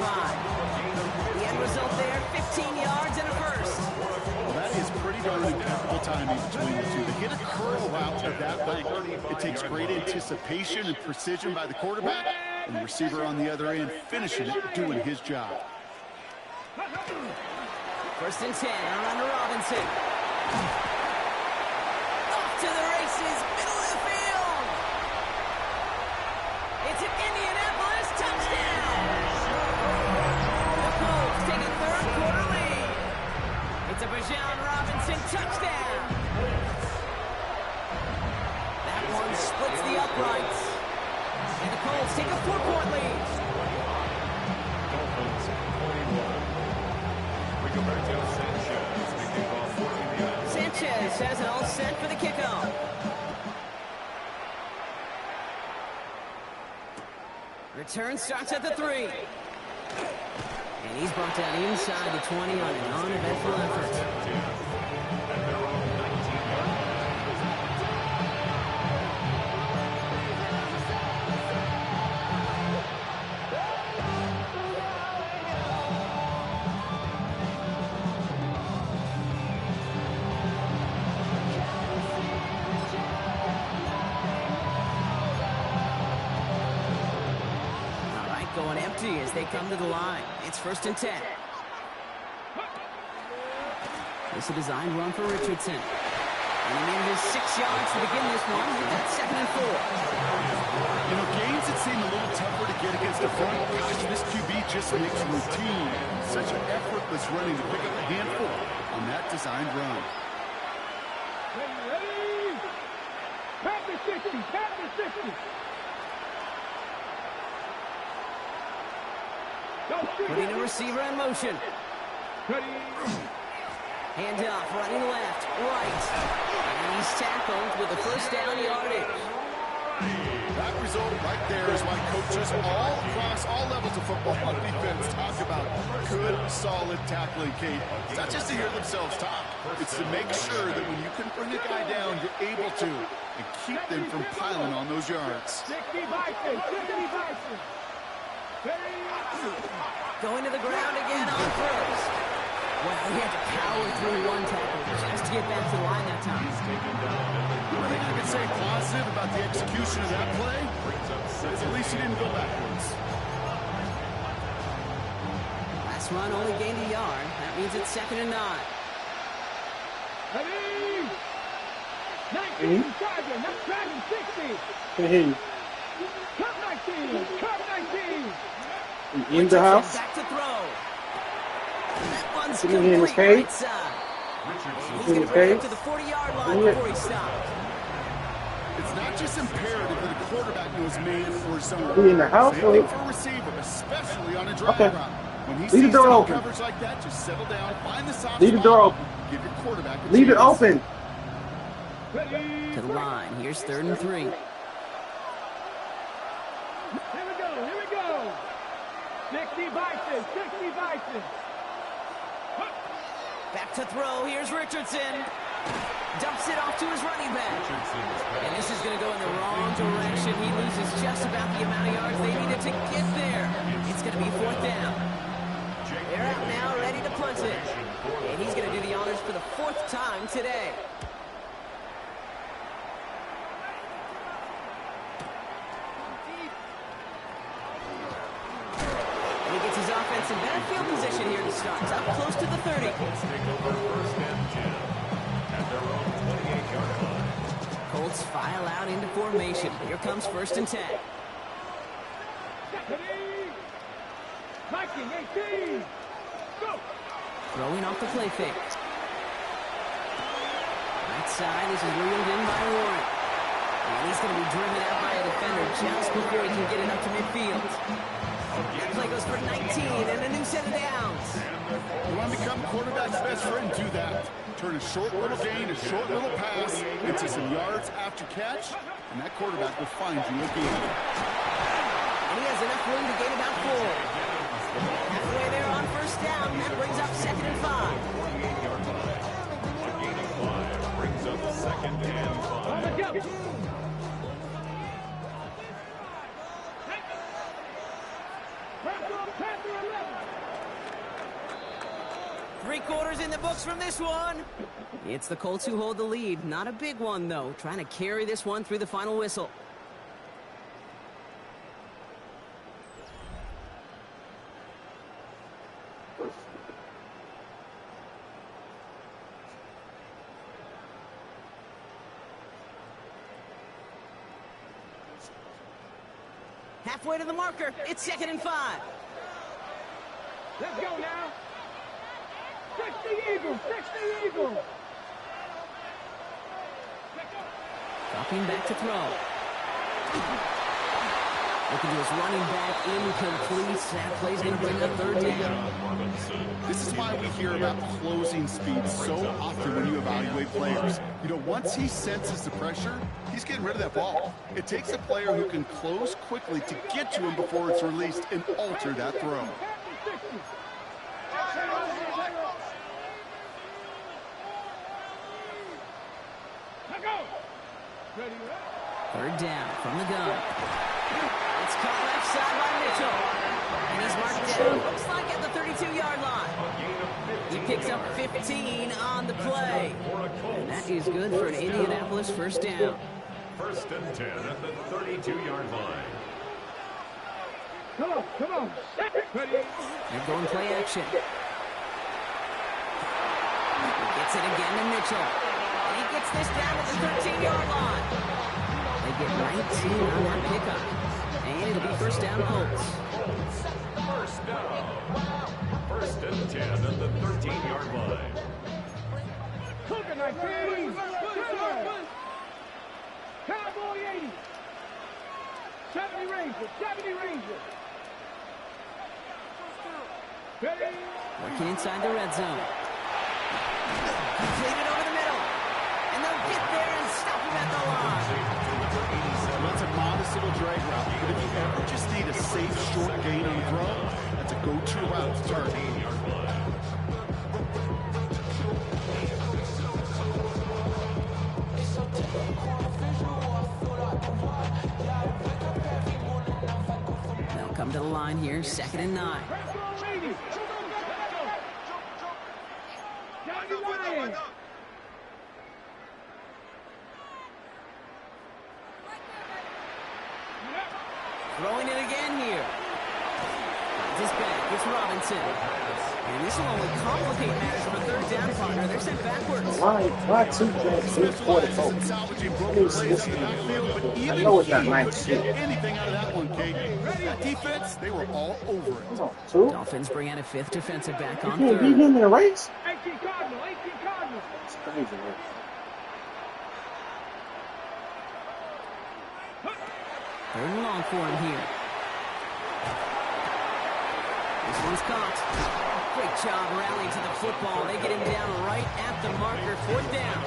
The end result there, 15 yards and a first. Well, that is pretty darn impeccable timing between the two. To hit a curl route of that length, it takes great anticipation and precision by the quarterback, and the receiver on the other end finishing it, doing his job. 1st and 10, around to Robinson. Off to the races, middle of the field. It's an Indianapolis touchdown. The Colts take a 3rd quarter lead. It's a Bijan Robinson touchdown. That one splits the uprights. And the Colts take a 4-point lead. Dolphins 41. We go back to Sanchez. Sanchez Offense has it all set for the kickoff. Return starts at the 3. And he's brought down inside the 20 on an uneventful effort. Going empty as they come to the line. It's 1st and 10. It's a designed run for Richardson. And he needed his 6 yards to begin this one. That's 2nd and 4. You know, games that seem a little tougher to get against the front. Gosh, this QB just makes routine such an effortless running to pick up a handful on that designed run. Ready? Pat the 60, pat the 60. Putting a receiver in motion. Ready? Hand off, running left, right. And he's tackled with the 1st down yardage. That result right there is why coaches all across all levels of football on defense talk about good, solid tackling, Kate. It's not just to hear themselves talk. It's to make sure that when you can bring a guy down, you're able to and keep them from piling on those yards. 60 Bison, 60 Bison. Going to the ground again on 1st. Well, he had to power through one tackle just to get back to the line that time. One thing I can say positive about the execution of that play is at least he didn't go backwards. Last run only gained a yard. That means it's 2nd and 9. Ready? 19, Dragon, not Dragon, 60. Hey, Cut 19, cut 19. in the house. Back to throw. That one's Sitting in his complete cage. right side. He's In going his to bring it cage. to the 40-yard line Yeah. before he stops. It's not just imperative that a quarterback knows man or zone. He in the house, Same or- thing for a receiver, especially on a drag Okay. route. When he Leave the sees door double open. coverage like that, just settle down, find the soft Leave the spot, door open. give your quarterback a Leave it chance. open. Ready? To the line. Here's 3rd and 3. Here we go, here we go. 60 Bison, 60 Bison. Back to throw. Here's Richardson. Dumps it off to his running back. And this is going to go in the wrong direction. He loses just about the amount of yards they needed to get there. It's going to be 4th down. They're out now, ready to punt it. And he's going to do the honors for the 4th time today. And he gets his offense in better field position here to start. It's up close to the 30. Colts file out into formation. Here comes 1st and 10. Ready? Viking, 18. Go. Throwing off the play fake. Right side, this is reeled in by Warren. And he's going to be driven out by a defender just before he can get it up to midfield. That play goes for 19 and a new set of downs. You want to become quarterback's best friend, do that. Turn a short little gain, a short little pass into some yards after catch, and that quarterback will find you again. And he has enough room to gain about 4. Halfway there on 1st down. That brings up 2nd and 5. Brings up 2nd and 5. Let's go. Panther 11. 3 quarters in the books from this one. It's the Colts who hold the lead. Not a big one, though. Trying to carry this one through the final whistle. Halfway to the marker. It's 2nd and 5. Let's go now. 60 Eagles, 60 Eagles. Dropping back to throw. Looking to his running back, incomplete. That play's going to bring up third down. This is why we hear about closing speed so often when you evaluate players. You know, once he senses the pressure, he's getting rid of that ball. It takes a player who can close quickly to get to him before it's released and alter that throw. Third down from the gun. It's caught left side by Mitchell. And he's marked down, looks like at the 32-yard line. He picks up 15 on the play. And that is good for an Indianapolis first down. First and 10 at the 32-yard line. Come on. Ready? They're going play action. He gets it again to Mitchell. And he gets this down at the 13-yard line. They get 19 on that pickup. And it'll be first down Colts. First down. First and 10 at the 13-yard line. Cooking like crazy. Cowboy 80. 70 Ranger. Ready? Working inside the red zone. Completed over the middle. And they'll get there and stop him at the line. That's a modest little drag route, but if you ever just need a safe, short gain on the throw, that's a go-to route to target. They'll come to the line here, 2nd and 9. Throwing it again here. This back, it's Robinson. And this will only complicate matters for third down partner. They're sent backwards. Why two plays? Specializes in salvaging broken plays in the backfield, but even I know it's not he nice couldn't shit. get anything out of that one, Kate. That defense, they were all over it. Come on, two. Dolphins bring out a 5th defensive back You on can't beat 3rd. him in a race? 18 Cardinal. It's crazy, man. Third and long for him here. This one's caught. Great job rallying to the football. They get him down right at the marker. 4th down.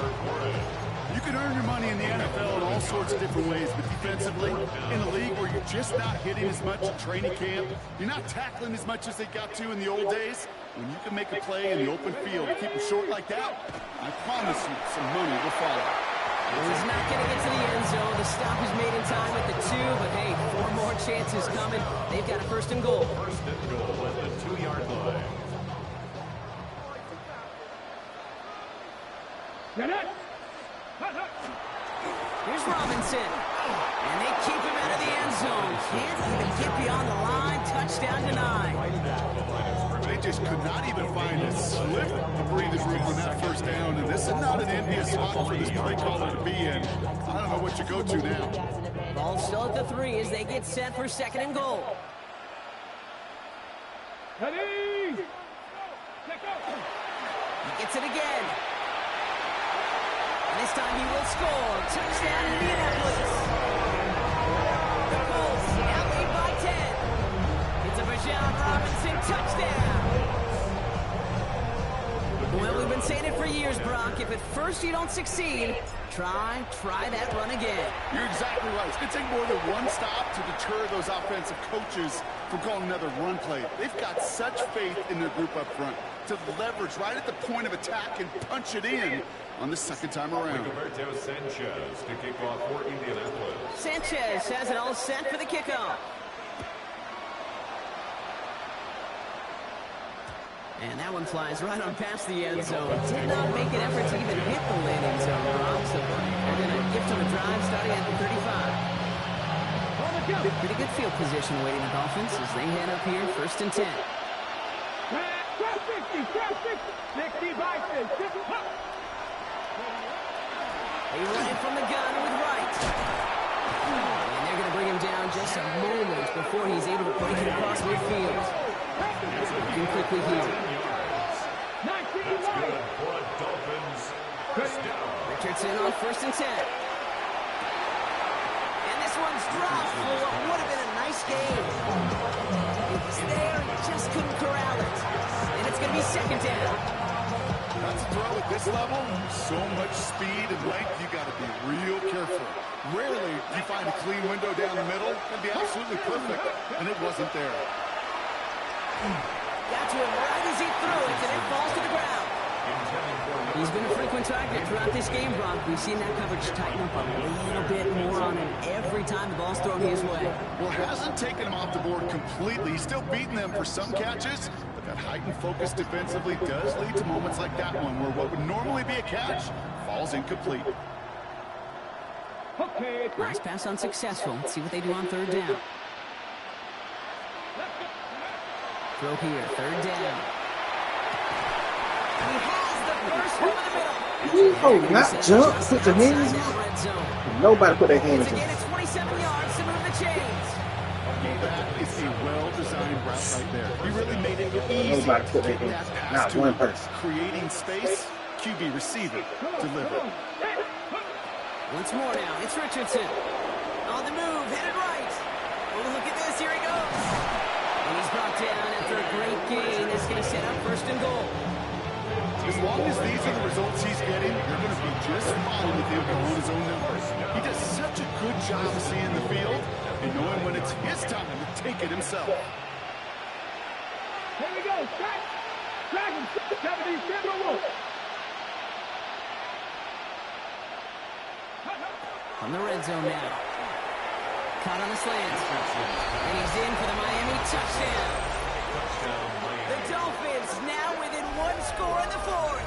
You can earn your money in the NFL in all sorts of different ways, but defensively, in a league where you're just not hitting as much at training camp, you're not tackling as much as they got to in the old days, when you can make a play in the open field, keep it short like that, I promise you some money will follow. He's not going to get to the end zone. The stop is made in time at the 2, but hey, 4 more chances coming. They've got a first and goal. First and goal at the 2-yard line. Here's Robinson. And they keep him out of the end zone. Can't even get beyond the line. Touchdown denied. They just could not even find a slip of breathing room on that first down, and this is not an envious spot for this play caller to be in. I don't know what you go to now. Ball still at the 3 as they get set for 2nd and goal. Ready? He gets it again. And this time he will score. Touchdown Indianapolis. The Colts now lead by 10. It's a Bijan Robinson touchdown. Well, we've been saying it for years, Brock. If at first you don't succeed, try that run again. You're exactly right. It's going to take more than one stop to deter those offensive coaches from calling another run play. They've got such faith in their group up front to leverage right at the point of attack and punch it in on the second time around. Rigoberto Sanchez to kick off for Indianapolis. Sanchez has it all set for the kickoff. And that one flies right on past the end zone. Did not make an effort to even hit the landing zone, Rob. So they're going to gift him a drive starting at the 35. Pretty good field position awaiting the Dolphins as they head up here, 1st and 10. 60 Bison. They run it from the gun with Wright. And they're going to bring him down just a moment before he's able to break it across midfield. Looking quickly here. That's good for a Dolphins first down. Richardson on 1st and 10. And this one's dropped for what would have been a nice this game. It was there, he just couldn't corral it. And it's going to be second down. That's a throw at this level. So much speed and length, you got to be real careful. Rarely do you find a clean window down the middle. That'd be absolutely perfect, and it wasn't there. Got to him right as he threw it, and it falls to the ground. He's been a frequent target throughout this game, Brock. We've seen that coverage tighten up a little bit more on him every time the ball's thrown his way. Well, hasn't taken him off the board completely. He's still beating them for some catches, but that heightened focus defensively does lead to moments like that one where what would normally be a catch falls incomplete. Nice pass unsuccessful. Let's see what they do on third down. Throw here, third down. He has the first over the middle. Oh, not jump, put your hands in. Nobody put their hands in. Again, it's 27 yards to move the chains. That is a well-designed route right there. He really made it easy. Nobody put their hands in. Not one person. Creating space, QB receiver, deliver. Once more now, it's Richardson. On the move, headed right. Oh, look at this, here he goes. And he's brought down after a great gain. That's going to set up first and goal. As long as these are the results he's getting, you're going to be just fine with him on his own numbers. He does such a good job of seeing the field and knowing when it's his time to take it himself. Here we go. Strike. Dragon. 77. On the red zone now. Caught on the slant. And he's in for the Miami touchdown. The Dolphins now within one score in the fourth.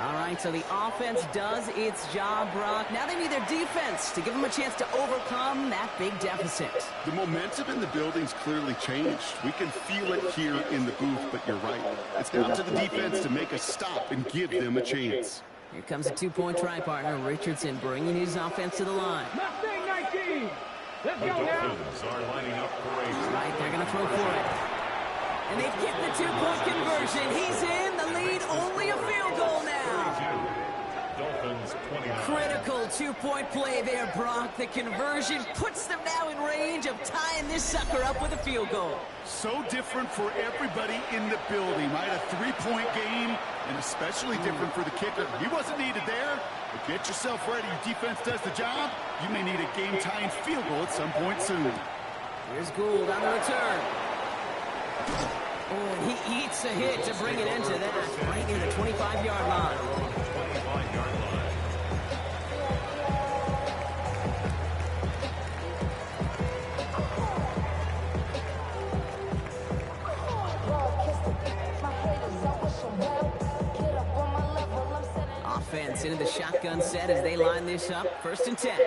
All right, so the offense does its job, Brock. Now they need their defense to give them a chance to overcome that big deficit. The momentum in the building's clearly changed. We can feel it here in the booth, but you're right. It's down to the defense to make a stop and give them a chance. Here comes a two-point try partner. Richardson bringing his offense to the line. Mustang 19. Let's The go now. Dolphins are lining up for a Right, they're going to throw for it. And they get the two-point conversion. He's in. The lead only a field goal now. Dolphins 29. Critical two-point play there, Brock. The conversion puts them now in range of tying this sucker up with a field goal. So different for everybody in the building, right? A three-point game, and especially different for the kicker. He wasn't needed there, but get yourself ready. Your defense does the job. You may need a game-tying field goal at some point soon. Here's Gould on the return. Oh, he eats a hit to bring it into that, right near the 25-yard line. 25-yard line. Offense into the shotgun set as they line this up. First and 10.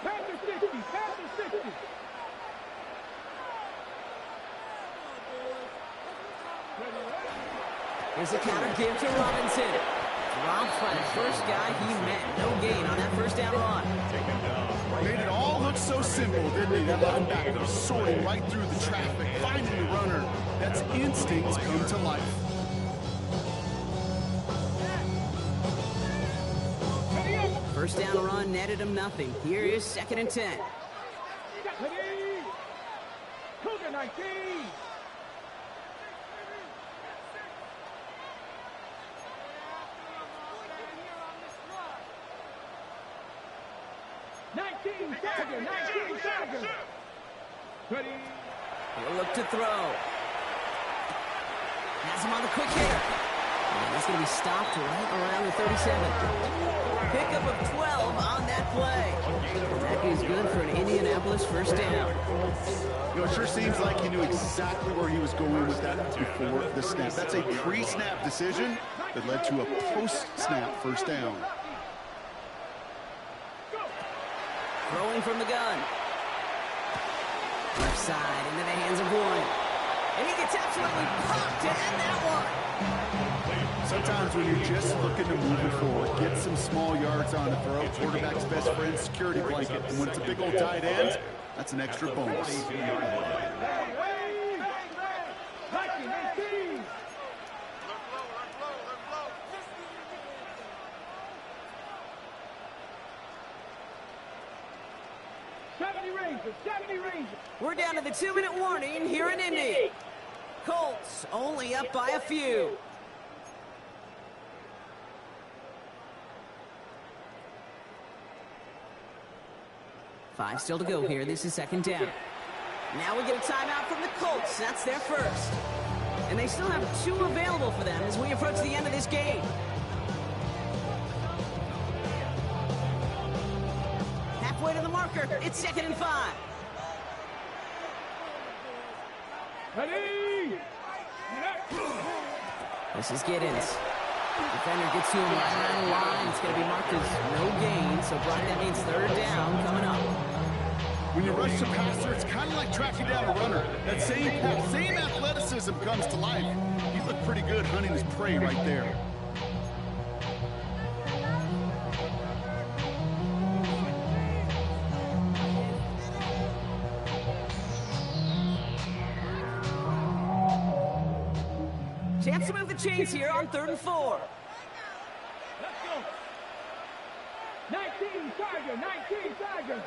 Pass the 60. Pass the 60. Here's the counter give to Robinson. Dropped by the first guy he met. No gain on that first down run. Made it all look so simple, didn't he? That linebacker sorting right through the traffic, finding the runner. That's instincts come to life. First down run netted him nothing. Here is second and 10. Ready. Cougar 19. Tiger. Ready. He'll look to throw. Has him on the quick hitter. And he's going to be stopped right around the 37. Pickup of 12 on that play. That is good for an Indianapolis first down. You know, it sure seems like he knew exactly where he was going with that before the snap. That's a pre-snap decision that led to a post-snap first down. Throwing from the gun. Left side into the hands of one. And he gets absolutely popped to end that one. Sometimes when you're just looking to move it forward, get some small yards on the throw, quarterback's best friend, security blanket. And when it's a big old tight end, that's an extra bonus. the 70 Rangers. We're down to the 2-minute warning here in Indy. Colts only up by a few. Five still to go here. This is second down. Now we get a timeout from the Colts. That's their first. And they still have 2 available for them as we approach the end of this game. Halfway to the marker. It's second and 5. Ready? This is Giddens. Defender gets to him right around the line. It's going to be marked as no gain. So, Brian, that means third down coming up. When you rush the passer, it's kind of like tracking down a runner. That same athleticism comes to life. He looked pretty good hunting his prey right there. Chance to move the chains here on 3rd and 4. Let's go. 19 Tiger, 19 Tiger.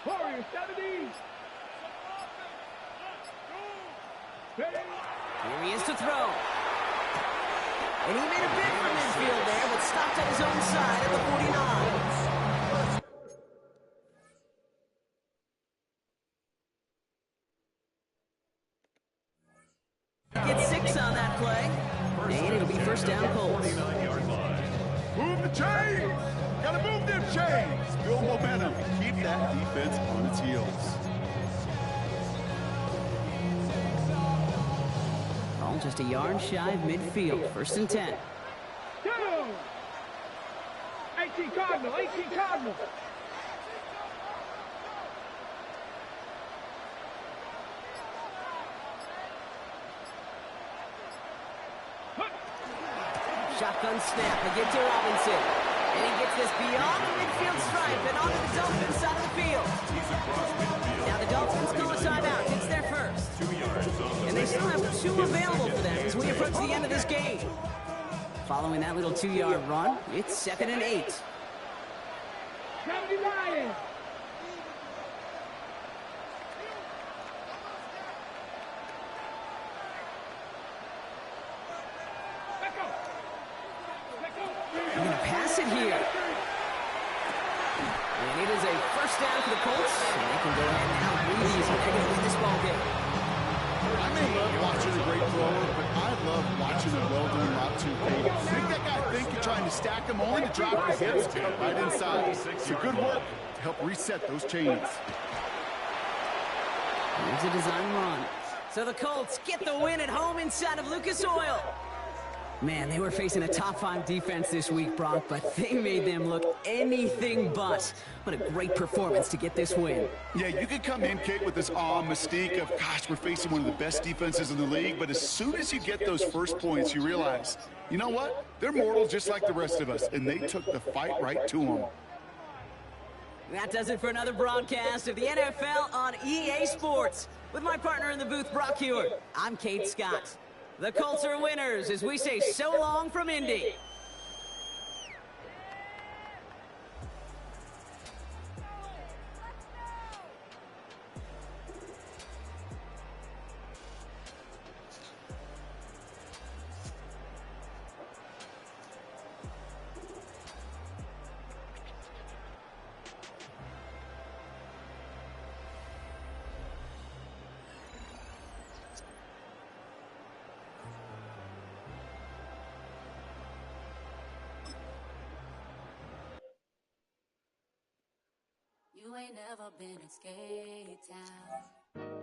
Warrior 70. Ready? Here he is to throw. And he made a bid for midfield there, but stopped at his own side at the 49. Gets 6 on that play. And it'll be first down Colts. Move the chains! Gotta move them chains! Build momentum. Keep that defense on its heels. Ball just a yard shy of midfield. First and 10. Go! 18 Cardinal, 18 Cardinal. Shotgun snap. They get to Robinson. And he gets this beyond the midfield stripe and onto the Dolphins side of the field. Now the Dolphins call a timeout. It's their first. And they still have 2 available for them as we approach the end of this game. Following that little 2-yard run, it's 2nd and 8. 70 Lions. They're going to pass it here. And it is a first down for the Colts. And they can go ahead and now breathe easy. They're going to win this ball game. I may love watching a great thrower, but I love watching a well-done route too. Make that guy think you're trying to stack him only to drop his hips right inside. It's a good work to help reset those chains. Here's a design run. So the Colts get the win at home inside of Lucas Oil. Man, they were facing a top 5 defense this week, Brock, but they made them look anything but. What a great performance to get this win. Yeah, you could come in, Kate, with this mystique of, gosh, we're facing one of the best defenses in the league, but as soon as you get those first points, you realize, you know what? They're mortal just like the rest of us, and they took the fight right to them. That does it for another broadcast of the NFL on EA Sports. With my partner in the booth, Brock Hewitt, I'm Kate Scott. The Colts are winners as we say so long from Indy. You ain't never been in skate town.